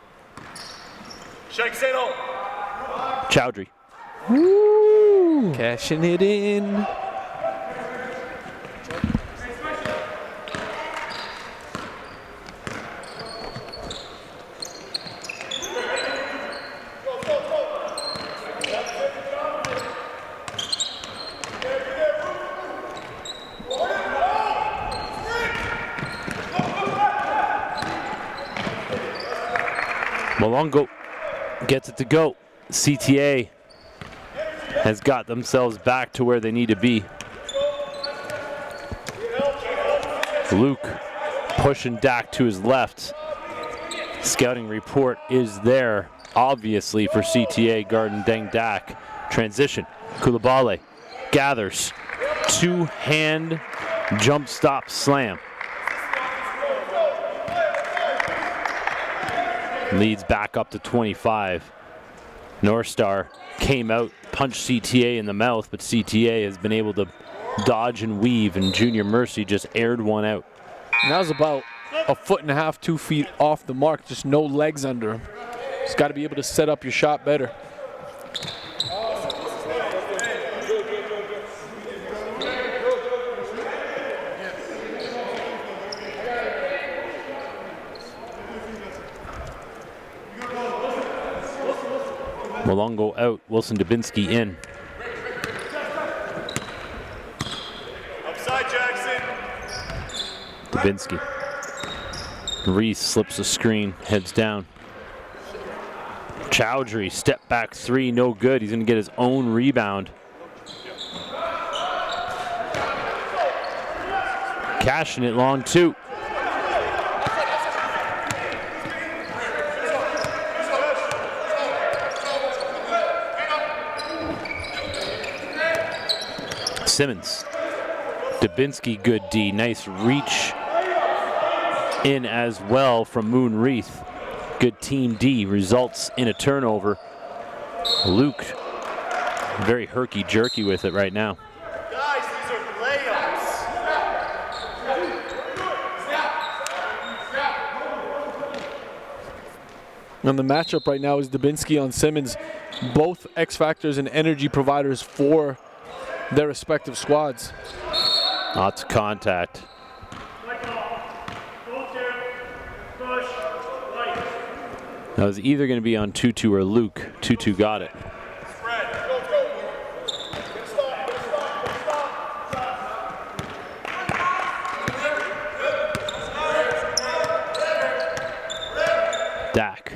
Chowdhury. Woo! Cashing it in. Malongo gets it to go. CTA has got themselves back to where they need to be. Luke pushing Dak to his left. Scouting report is there, obviously, for CTA guarding Deng Dak. Transition. Coulibaly gathers. Two-hand jump stop slam. Leads back up to 25. Northstar came out, punched CTA in the mouth, but CTA has been able to dodge and weave, and Junior Mercy just aired one out. And that was about a foot and a half, 2 feet off the mark, just no legs under him. Just got to be able to set up your shot better. Malongo out, Wilson Dubinsky in. Upside Jackson. Dubinsky. Reese slips a screen, heads down. Chowdhury, step back 3, no good. He's going to get his own rebound. Cashing it long 2. Simmons. Dubinsky, good D. Nice reach in as well from Moonreath. Good team D results in a turnover. Luke, very herky-jerky with it right now. Guys, these are layups. And the matchup right now is Dubinsky on Simmons, both X factors and energy providers for their respective squads. Lots of contact. That was either going to be on Tutu or Luke. Tutu got it. Dak.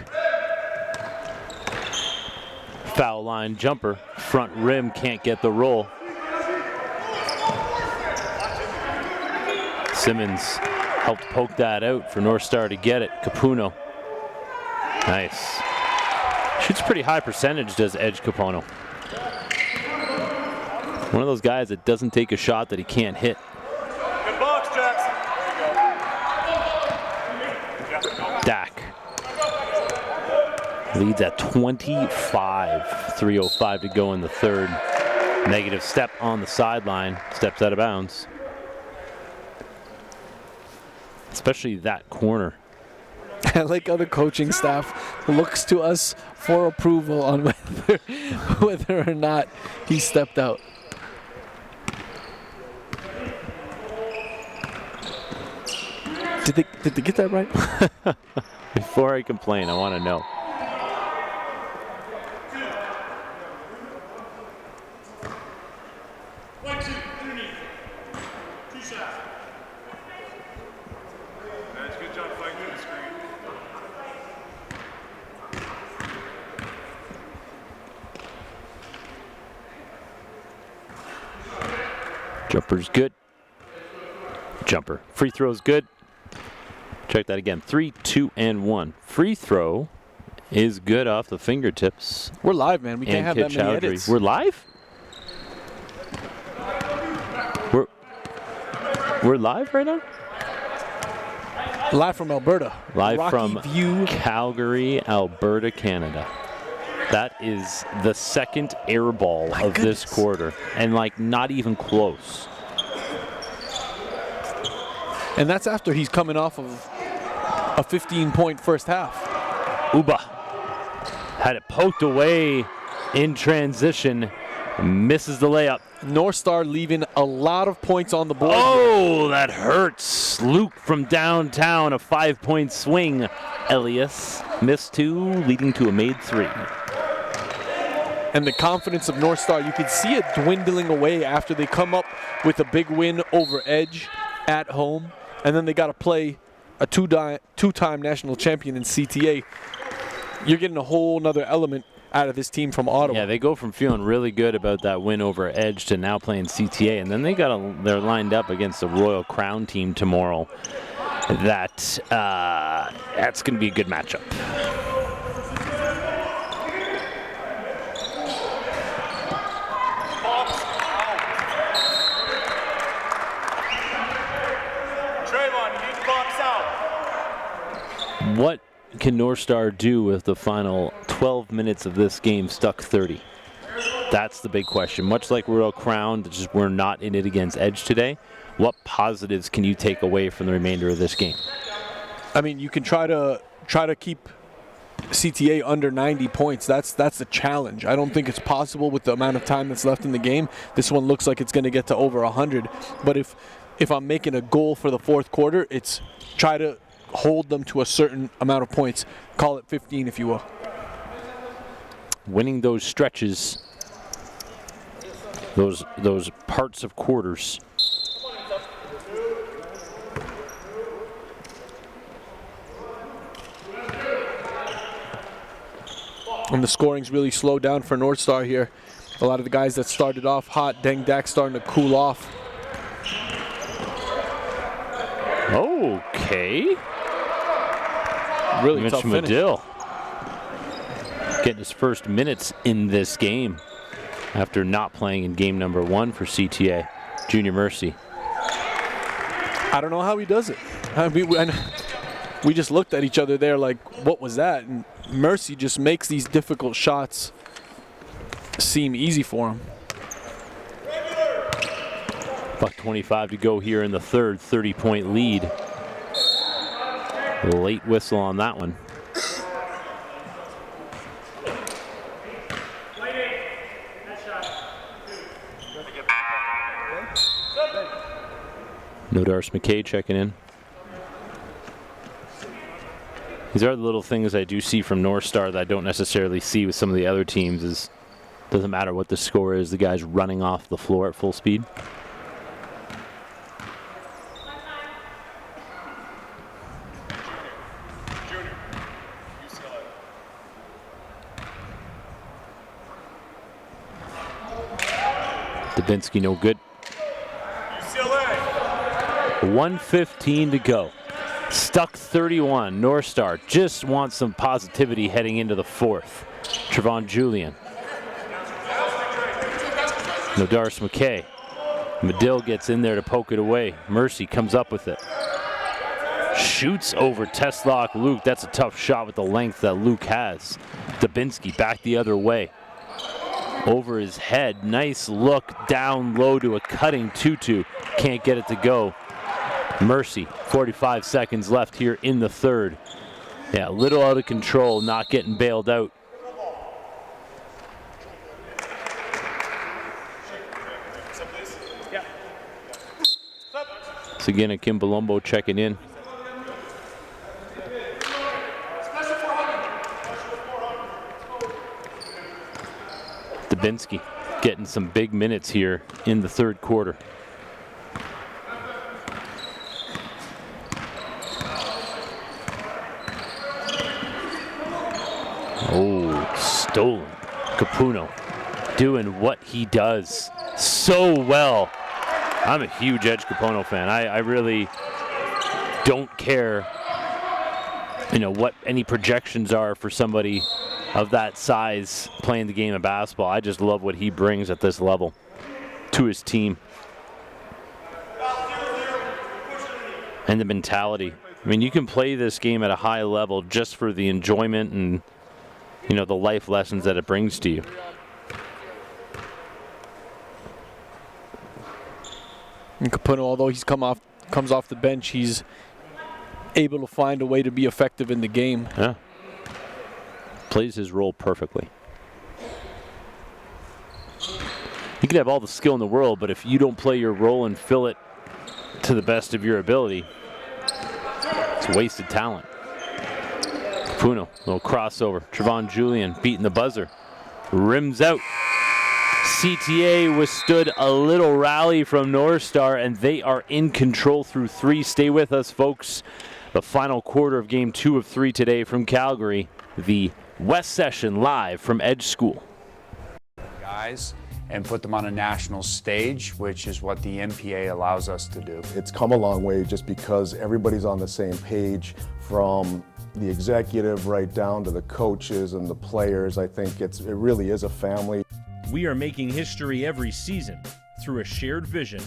Foul line jumper. Front rim can't get the roll. Simmons helped poke that out for Northstar to get it. Capuno. Nice. Shoots pretty high percentage, does Edge Capuno. One of those guys that doesn't take a shot that he can't hit. Good box, Jackson. Dak leads at 25. 3:05 to go in the third. Negative step on the sideline. Steps out of bounds. Especially that corner. I like how the coaching staff looks to us for approval on whether or not he stepped out. Did they get that right? Before I complain, I want to know. Jumper's good. Jumper. Free throw's good. Check that again. 3, 2, and 1. Free throw is good off the fingertips. We're live, man. We can't have that many edits. We're live? We're live right now? Live from Alberta. Live Rocky from View, Calgary, Alberta, Canada. That is the second air ball of this quarter, and like not even close. And that's after he's coming off of a 15-point first half. Uba had it poked away in transition, misses the layup. Northstar leaving a lot of points on the board. Oh, that hurts. Luke from downtown, a 5-point swing. Elias missed 2, leading to a made 3. And the confidence of Northstar, you could see it dwindling away after they come up with a big win over Edge at home. And then they got to play a two-time national champion in CTA. You're getting a whole nother element out of this team from Ottawa. Yeah, they go from feeling really good about that win over Edge to now playing CTA. And then they're lined up against the Royal Crown team tomorrow. That's going to be a good matchup. What can Northstar do with the final 12 minutes of this game stuck 30? That's the big question. Much like Royal Crown, just we're not in it against Edge today. What positives can you take away from the remainder of this game? I mean, you can try to keep CTA under 90 points. That's the challenge. I don't think it's possible with the amount of time that's left in the game. This one looks like it's going to get to over 100. But if I'm making a goal for the fourth quarter, it's try to hold them to a certain amount of points. Call it 15, if you will. Winning those stretches, those parts of quarters. And the scoring's really slowed down for Northstar here. A lot of the guys that started off hot, Deng Dak starting to cool off. Okay. Really Mitch tough finish. Medill getting his first minutes in this game. after not playing in game number 1 for CTA. Junior Mercy. I don't know how he does it. I mean, we just looked at each other there like, what was that? And Mercy just makes these difficult shots seem easy for him. $1:25 to go here in the third, 30-point lead. Late whistle on that one. Nodars McKay checking in. These are the little things I do see from Northstar that I don't necessarily see with some of the other teams. Is doesn't matter what the score is, the guy's running off the floor at full speed. Dubinsky no good. 1:15 to go. Stuck 31. Northstar just wants some positivity heading into the fourth. Trevon Julian. Nodars McKay. Medill gets in there to poke it away. Mercy comes up with it. Shoots over Teslock Luke. That's a tough shot with the length that Luke has. Dubinsky back the other way. Over his head. Nice look down low to a cutting Tutu. Can't get it to go. Mercy, 45 seconds left here in the third. Yeah, a little out of control, not getting bailed out. So again, Kim Balombo checking in. Dubinsky getting some big minutes here in the third quarter. Oh, stolen. Capuno doing what he does so well. I'm a huge Edge Capuno fan. I really don't care, what any projections are for somebody of that size playing the game of basketball. I just love what he brings at this level to his team. And the mentality. I mean, you can play this game at a high level just for the enjoyment and the life lessons that it brings to you. And Capuno, although he's comes off the bench, he's able to find a way to be effective in the game. Yeah. Plays his role perfectly. You can have all the skill in the world, but if you don't play your role and fill it to the best of your ability, it's wasted talent. Capuno, little crossover. Trevon Julian beating the buzzer. Rims out. CTA withstood a little rally from Northstar, and they are in control through 3. Stay with us, folks. The final quarter of game 2 of 3 today from Calgary. The West Session live from Edge School. Guys, and put them on a national stage, which is what the NPA allows us to do. It's come a long way just because everybody's on the same page, from the executive right down to the coaches and the players. I think it really is a family. We are making history every season through a shared vision,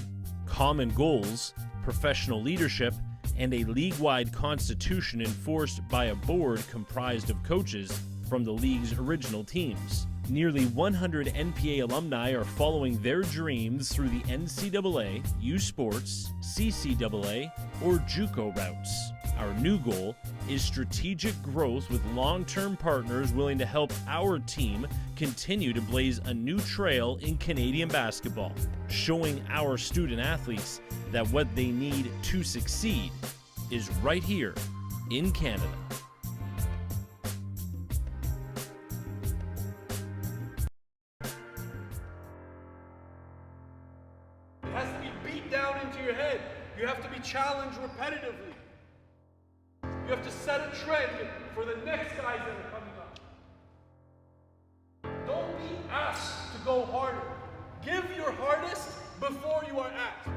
common goals, professional leadership, and a league-wide constitution enforced by a board comprised of coaches from the league's original teams. Nearly 100 NPA alumni are following their dreams through the NCAA, U Sports, CCAA, or JUCO routes. Our new goal is strategic growth with long-term partners willing to help our team continue to blaze a new trail in Canadian basketball, showing our student athletes that what they need to succeed is right here in Canada. It has to be beat down into your head. You have to be challenged repetitively. You have to set a trend for the next guys that are coming up. Don't be asked to go harder. Give your hardest before you are asked.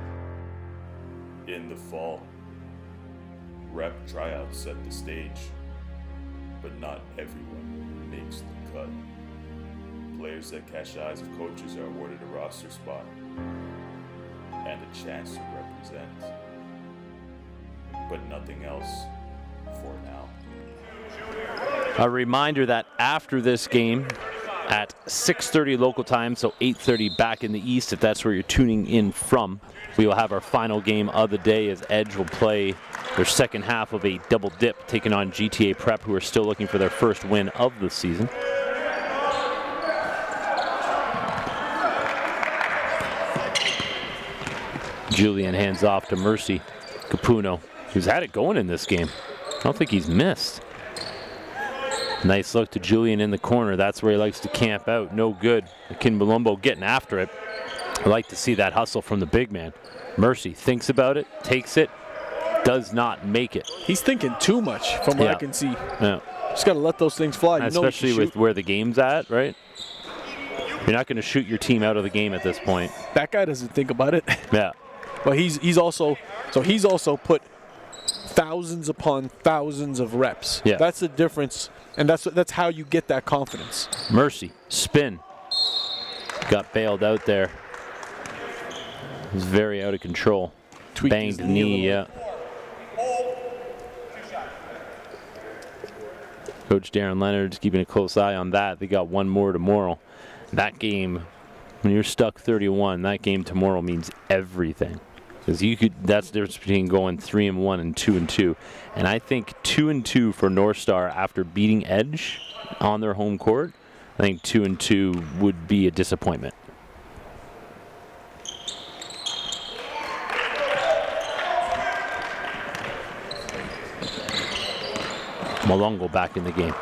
In the fall, rep tryouts set the stage, but not everyone makes the cut. Players that catch eyes of coaches are awarded a roster spot and a chance to represent, but nothing else for now. A reminder that after this game at 6:30 local time, so 8:30 back in the East, if that's where you're tuning in from, we will have our final game of the day as Edge will play their second half of a double dip, taking on GTA Prep, who are still looking for their first win of the season. Julian hands off to Mercy. Capuno, who's had it going in this game. I don't think he's missed. Nice look to Julian in the corner. That's where he likes to camp out. No good. Akin Malumbo getting after it. I like to see that hustle from the big man. Mercy thinks about it, takes it, does not make it. He's thinking too much from what I can see. Yeah. Just got to let those things fly. Especially with where the game's at, right? You're not going to shoot your team out of the game at this point. That guy doesn't think about it. Yeah. But he's also put thousands upon thousands of reps. Yeah. That's the difference, and that's how you get that confidence. Mercy, spin. Got bailed out there. He's very out of control. Tweaked Banged his knee, yeah. Coach Darren Leonard's keeping a close eye on that. They got one more tomorrow. That game, when you're stuck 31, that game tomorrow means everything. Because that's the difference between going 3-1 and 2-2. And I think 2-2 for Northstar after beating Edge on their home court, I think 2-2 would be a disappointment. Malongo back in the game.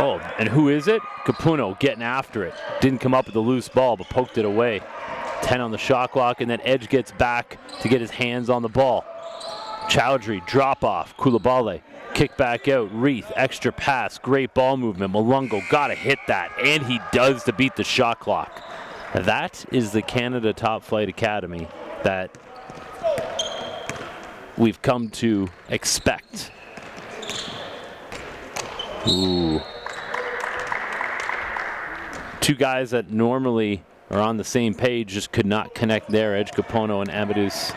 Oh, and who is it? Capuno getting after it. Didn't come up with the loose ball, but poked it away. 10 on the shot clock, and then Edge gets back to get his hands on the ball. Chowdhury, drop off. Koulibaly, kick back out. Reith, extra pass, great ball movement. Malongo got to hit that, and he does to beat the shot clock. That is the Canada Topflight Academy that we've come to expect. Ooh. Two guys that normally are on the same page just could not connect there. Edge Capono and Amadis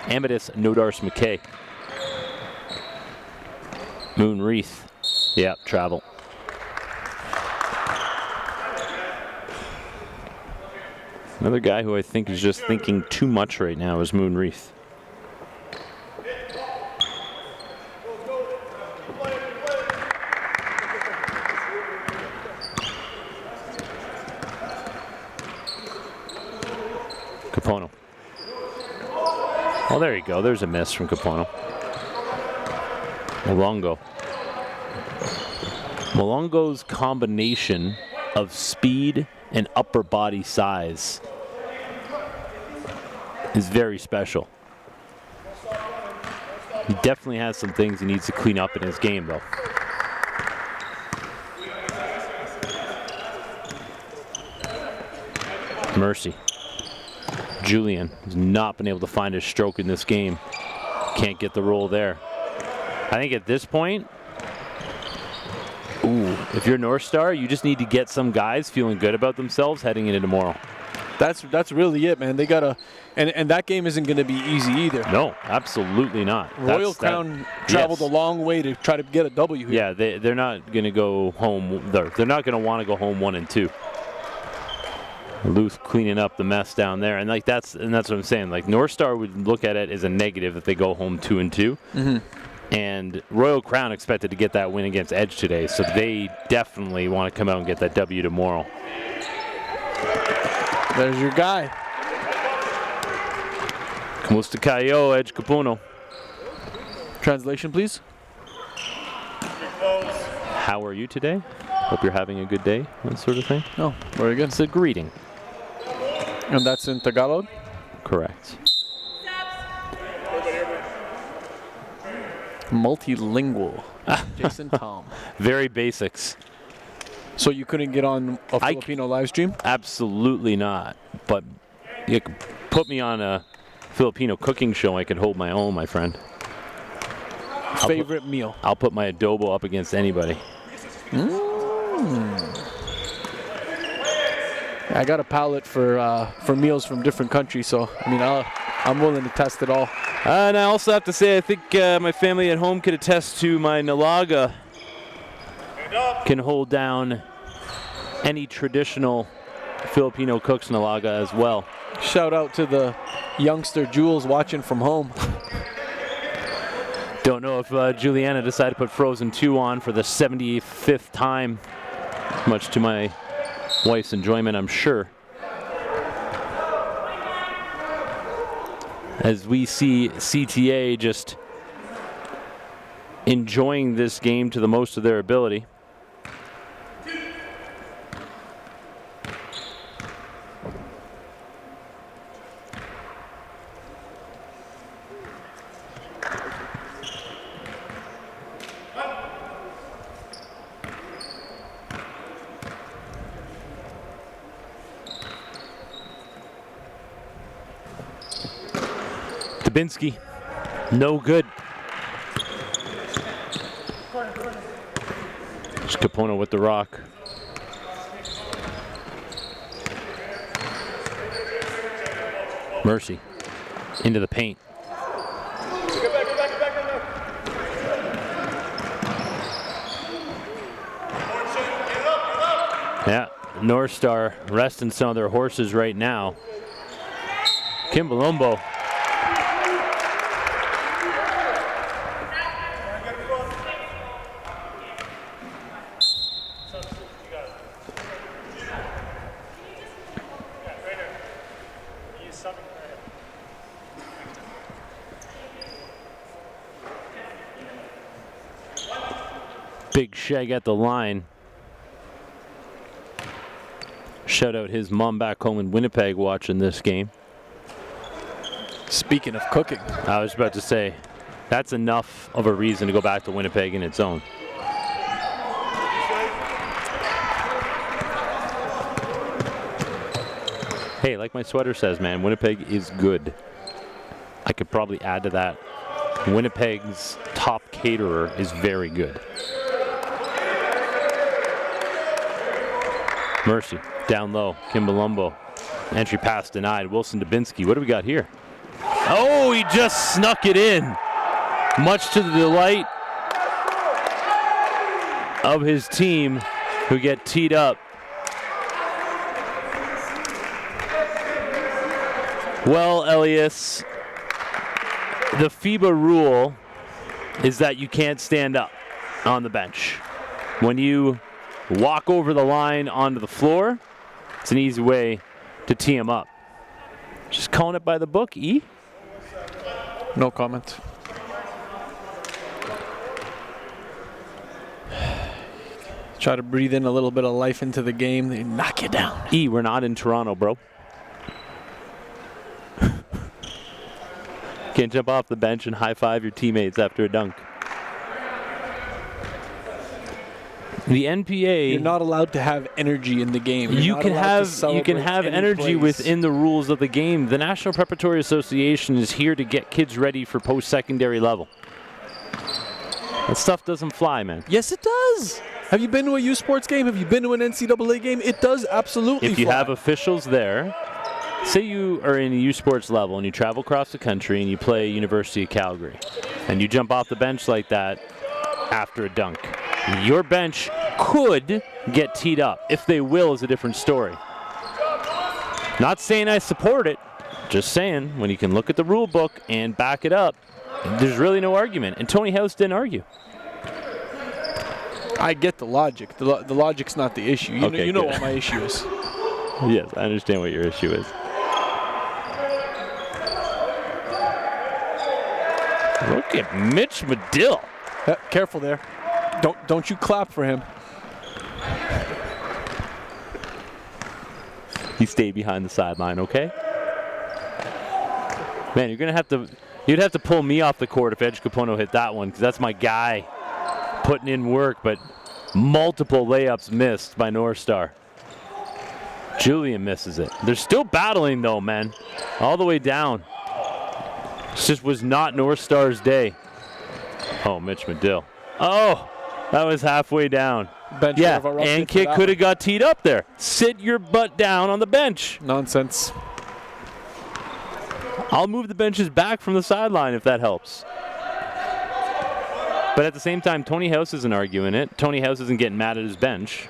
Nodars McKay. Moon Reith. Yep, travel. Another guy who I think is just thinking too much right now is Moon Reith. Capono. Oh, there you go. There's a miss from Capono. Malongo. Malongo's combination of speed and upper body size is very special. He definitely has some things he needs to clean up in his game, though. Mercy. Julian has not been able to find his stroke in this game. Can't get the roll there. I think at this point, if you're Northstar, you just need to get some guys feeling good about themselves heading into tomorrow. That's really it, man. They gotta, and that game isn't going to be easy either. No, absolutely not. Royal Crown traveled a long way to try to get a W here. Yeah, they're not going to go home. They're not going to want to go home 1-2. Luth cleaning up the mess down there, and that's what I'm saying. Like Northstar would look at it as a negative if they go home 2-2. Mm-hmm. And Royal Crown expected to get that win against Edge today, so they definitely want to come out and get that W tomorrow. There's your guy. Kamusta kayo, Edge Capuno. Translation, please. How are you today? Hope you're having a good day, that sort of thing. Oh, very good. It's a greeting. And that's in Tagalog? Correct. Multilingual. Jason Tom. Very basics. So you couldn't get on a Filipino live stream? Absolutely not. But you could put me on a Filipino cooking show, I could hold my own, my friend. Favorite meal? I'll put my adobo up against anybody. I got a palate for meals from different countries, so I mean, I'm willing to test it all. And I also have to say, I think my family at home could attest to my Nalaga can hold down any traditional Filipino cook's Nalaga as well. Shout out to the youngster Jules watching from home. Don't know if Juliana decided to put Frozen 2 on for the 75th time, much to my wife's enjoyment, I'm sure. As we see CTA just enjoying this game to the most of their ability. Dubinsky, no good. Capono with the rock. Mercy into the paint. Yeah, Northstar resting some of their horses right now. Kimbalombo. Big Shag at the line. Shout out his mom back home in Winnipeg watching this game. Speaking of cooking. I was about to say, that's enough of a reason to go back to Winnipeg in its own. Hey, like my sweater says, man, Winnipeg is good. I could probably add to that. Winnipeg's top caterer is very good. Mercy, down low, Kimbalombo. Entry pass denied, Wilson Dubinsky. What do we got here? Oh, he just snuck it in. Much to the delight of his team, who get teed up. Well, Elias, the FIBA rule is that you can't stand up on the bench. When you walk over the line onto the floor, it's an easy way to tee him up. Just calling it by the book, E? No comment. Try to breathe in a little bit of life into the game, they knock you down. E, we're not in Toronto, bro. Can't jump off the bench and high-five your teammates after a dunk. The NPA. You're not allowed to have energy in the game. You can have energy plays. within the rules of the game. The National Preparatory Association is here to get kids ready for post-secondary level. That stuff doesn't fly, man. Yes, it does. Have you been to a U Sports game? Have you been to an NCAA game? It does absolutely If you fly. have officials there, say you are in a U Sports level and you travel across the country and you play University of Calgary, and you jump off the bench like that after a dunk. Your bench could get teed up. If they will is a different story. Not saying I support it, just saying when you can look at the rule book and back it up, there's really no argument. And Tony House didn't argue. I get the logic. The logic's not the issue. You know what my issue is. Yes, I understand what your issue is. Look at Mitch Medill. Careful there. Don't you clap for him. He stayed behind the sideline, okay? Man, you'd have to pull me off the court if Edge Capono hit that one, because that's my guy putting in work, but multiple layups missed by Northstar. Julian misses it. They're still battling though, man. All the way down. This just was not Northstar's day. Oh, Mitch Medill. Oh, that was halfway down. Bench Yeah, would have erupted and for kick that could have one. got teed up there. Sit your butt down on the bench. Nonsense. I'll move the benches back from the sideline if that helps. But at the same time, Tony House isn't arguing it. Tony House isn't getting mad at his bench.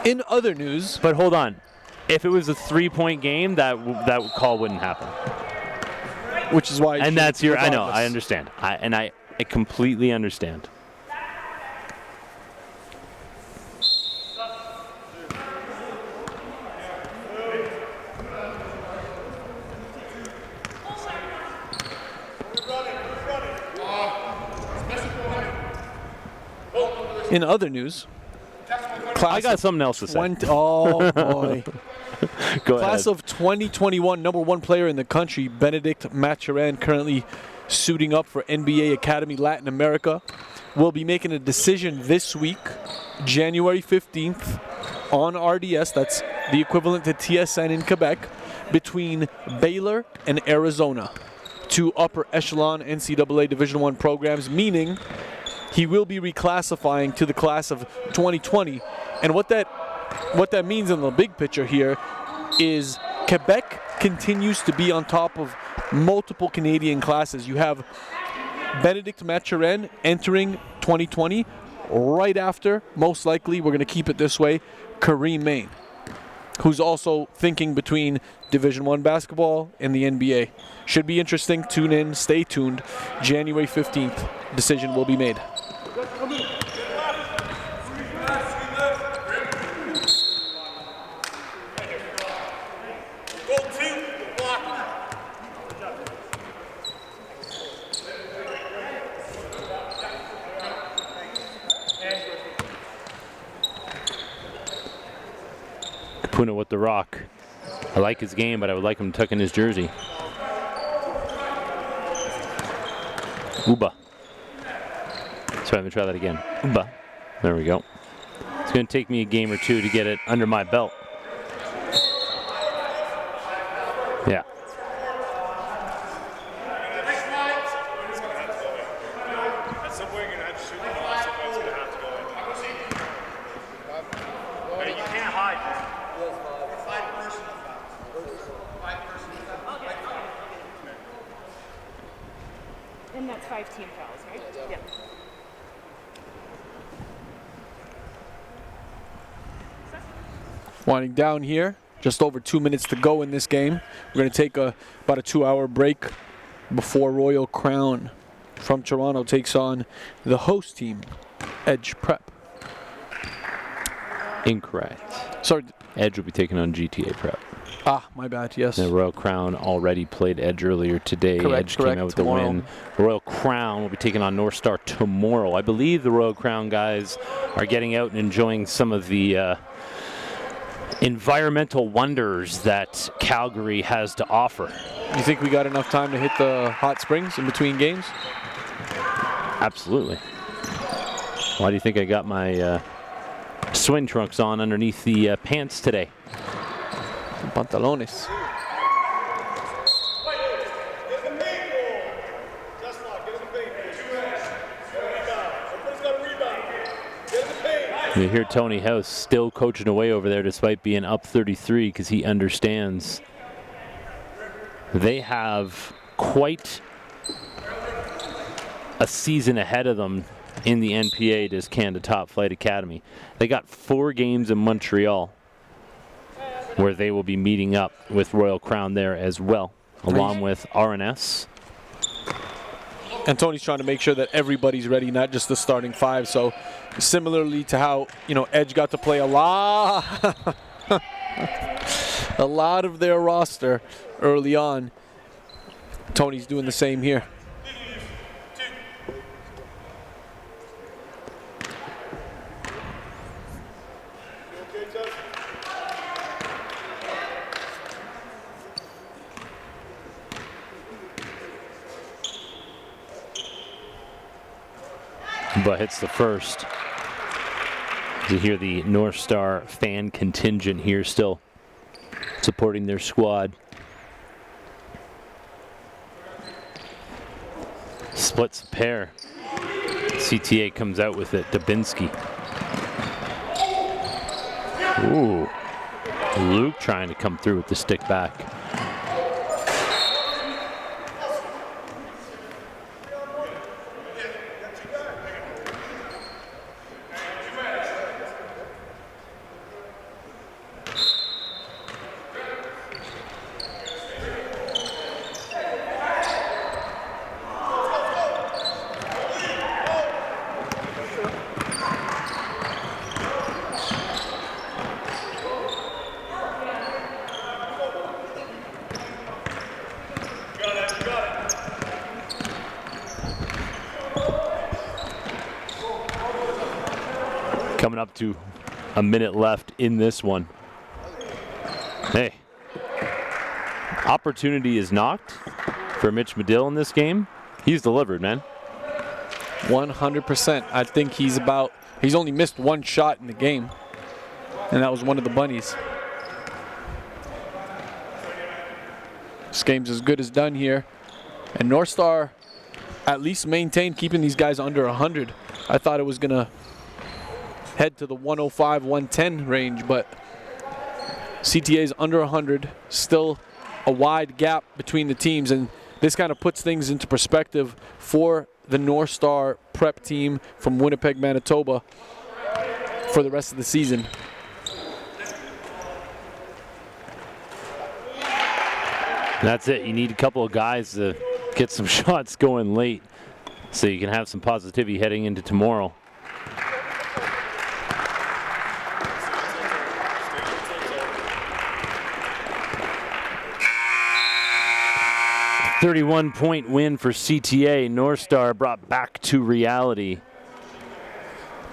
In other news, but hold on, if it was a 3-point game, that call wouldn't happen. Which is why. And that's your. I know. regardless. I understand. I completely understand. In other news, I got something else to say. Oh boy. Go Class ahead. of 2021, number one player in the country, Benedict Maturin, currently suiting up for NBA Academy Latin America, will be making a decision this week, January 15th, on RDS, that's the equivalent to TSN in Quebec, between Baylor and Arizona, two upper echelon NCAA Division I programs, meaning he will be reclassifying to the class of 2020. And what that means in the big picture here is Quebec continues to be on top of multiple Canadian classes. You have Benedict Maturin entering 2020. Right after, most likely, we're going to keep it this way, Kareem Maine, who's also thinking between Division I basketball and the NBA. Should be interesting. Tune in. Stay tuned. January 15th, decision will be made. Kapuna with the rock. I like his game, but I would like him to tuck in his jersey. Uba. So I'm going to try that again. Uba. There we go. It's going to take me a game or two to get it under my belt. Yeah. You can't hide. And that's 5 team fouls, right? Yeah. Winding down here, just over 2 minutes to go in this game. We're going to take about a 2-hour break before Royal Crown from Toronto takes on the host team, Edge Prep. Incorrect. Sorry. Edge will be taking on GTA Prep. Ah, my bad, yes. The Royal Crown already played Edge earlier today. Correct, Edge came out with the win. Royal Crown will be taking on Northstar tomorrow. I believe the Royal Crown guys are getting out and enjoying some of the environmental wonders that Calgary has to offer. You think we got enough time to hit the hot springs in between games? Absolutely. Why do you think I got my swim trunks on underneath the pants today? Pantalones. You hear Tony House still coaching away over there despite being up 33 because he understands they have quite a season ahead of them in the NPA, this Canada Topflight Academy. They got 4 games in Montreal where they will be meeting up with Royal Crown there as well, along with RNS. And Tony's trying to make sure that everybody's ready, not just the starting 5. So similarly to how, Edge got to play a lot of their roster early on, Tony's doing the same here. But hits the first. You hear the Northstar fan contingent here still supporting their squad. Splits a pair. CTA comes out with it. Dubinsky. Ooh. Luke trying to come through with the stick back. Coming up to a minute left in this one. Hey, opportunity is knocked for Mitch Medill in this game. He's delivered, man. 100%. I think he's only missed one shot in the game, and that was one of the bunnies. This game's as good as done here. And Northstar at least maintained keeping these guys under 100. I thought it was going to head to the 105, 110 range, but CTA's under 100, still a wide gap between the teams, and this kind of puts things into perspective for the Northstar prep team from Winnipeg, Manitoba for the rest of the season. That's it. You need a couple of guys to get some shots going late so you can have some positivity heading into tomorrow. A 31-point win for CTA. Northstar brought back to reality,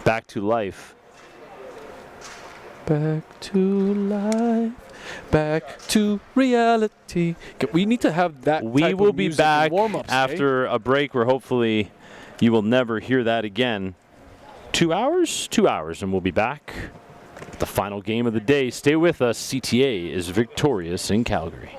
back to life. Back to life, back to reality. We need to have that. We will be back warm-ups, after a break where hopefully you will never hear that again. 2 hours? 2 hours, and we'll be back. The final game of the day. Stay with us. CTA is victorious in Calgary.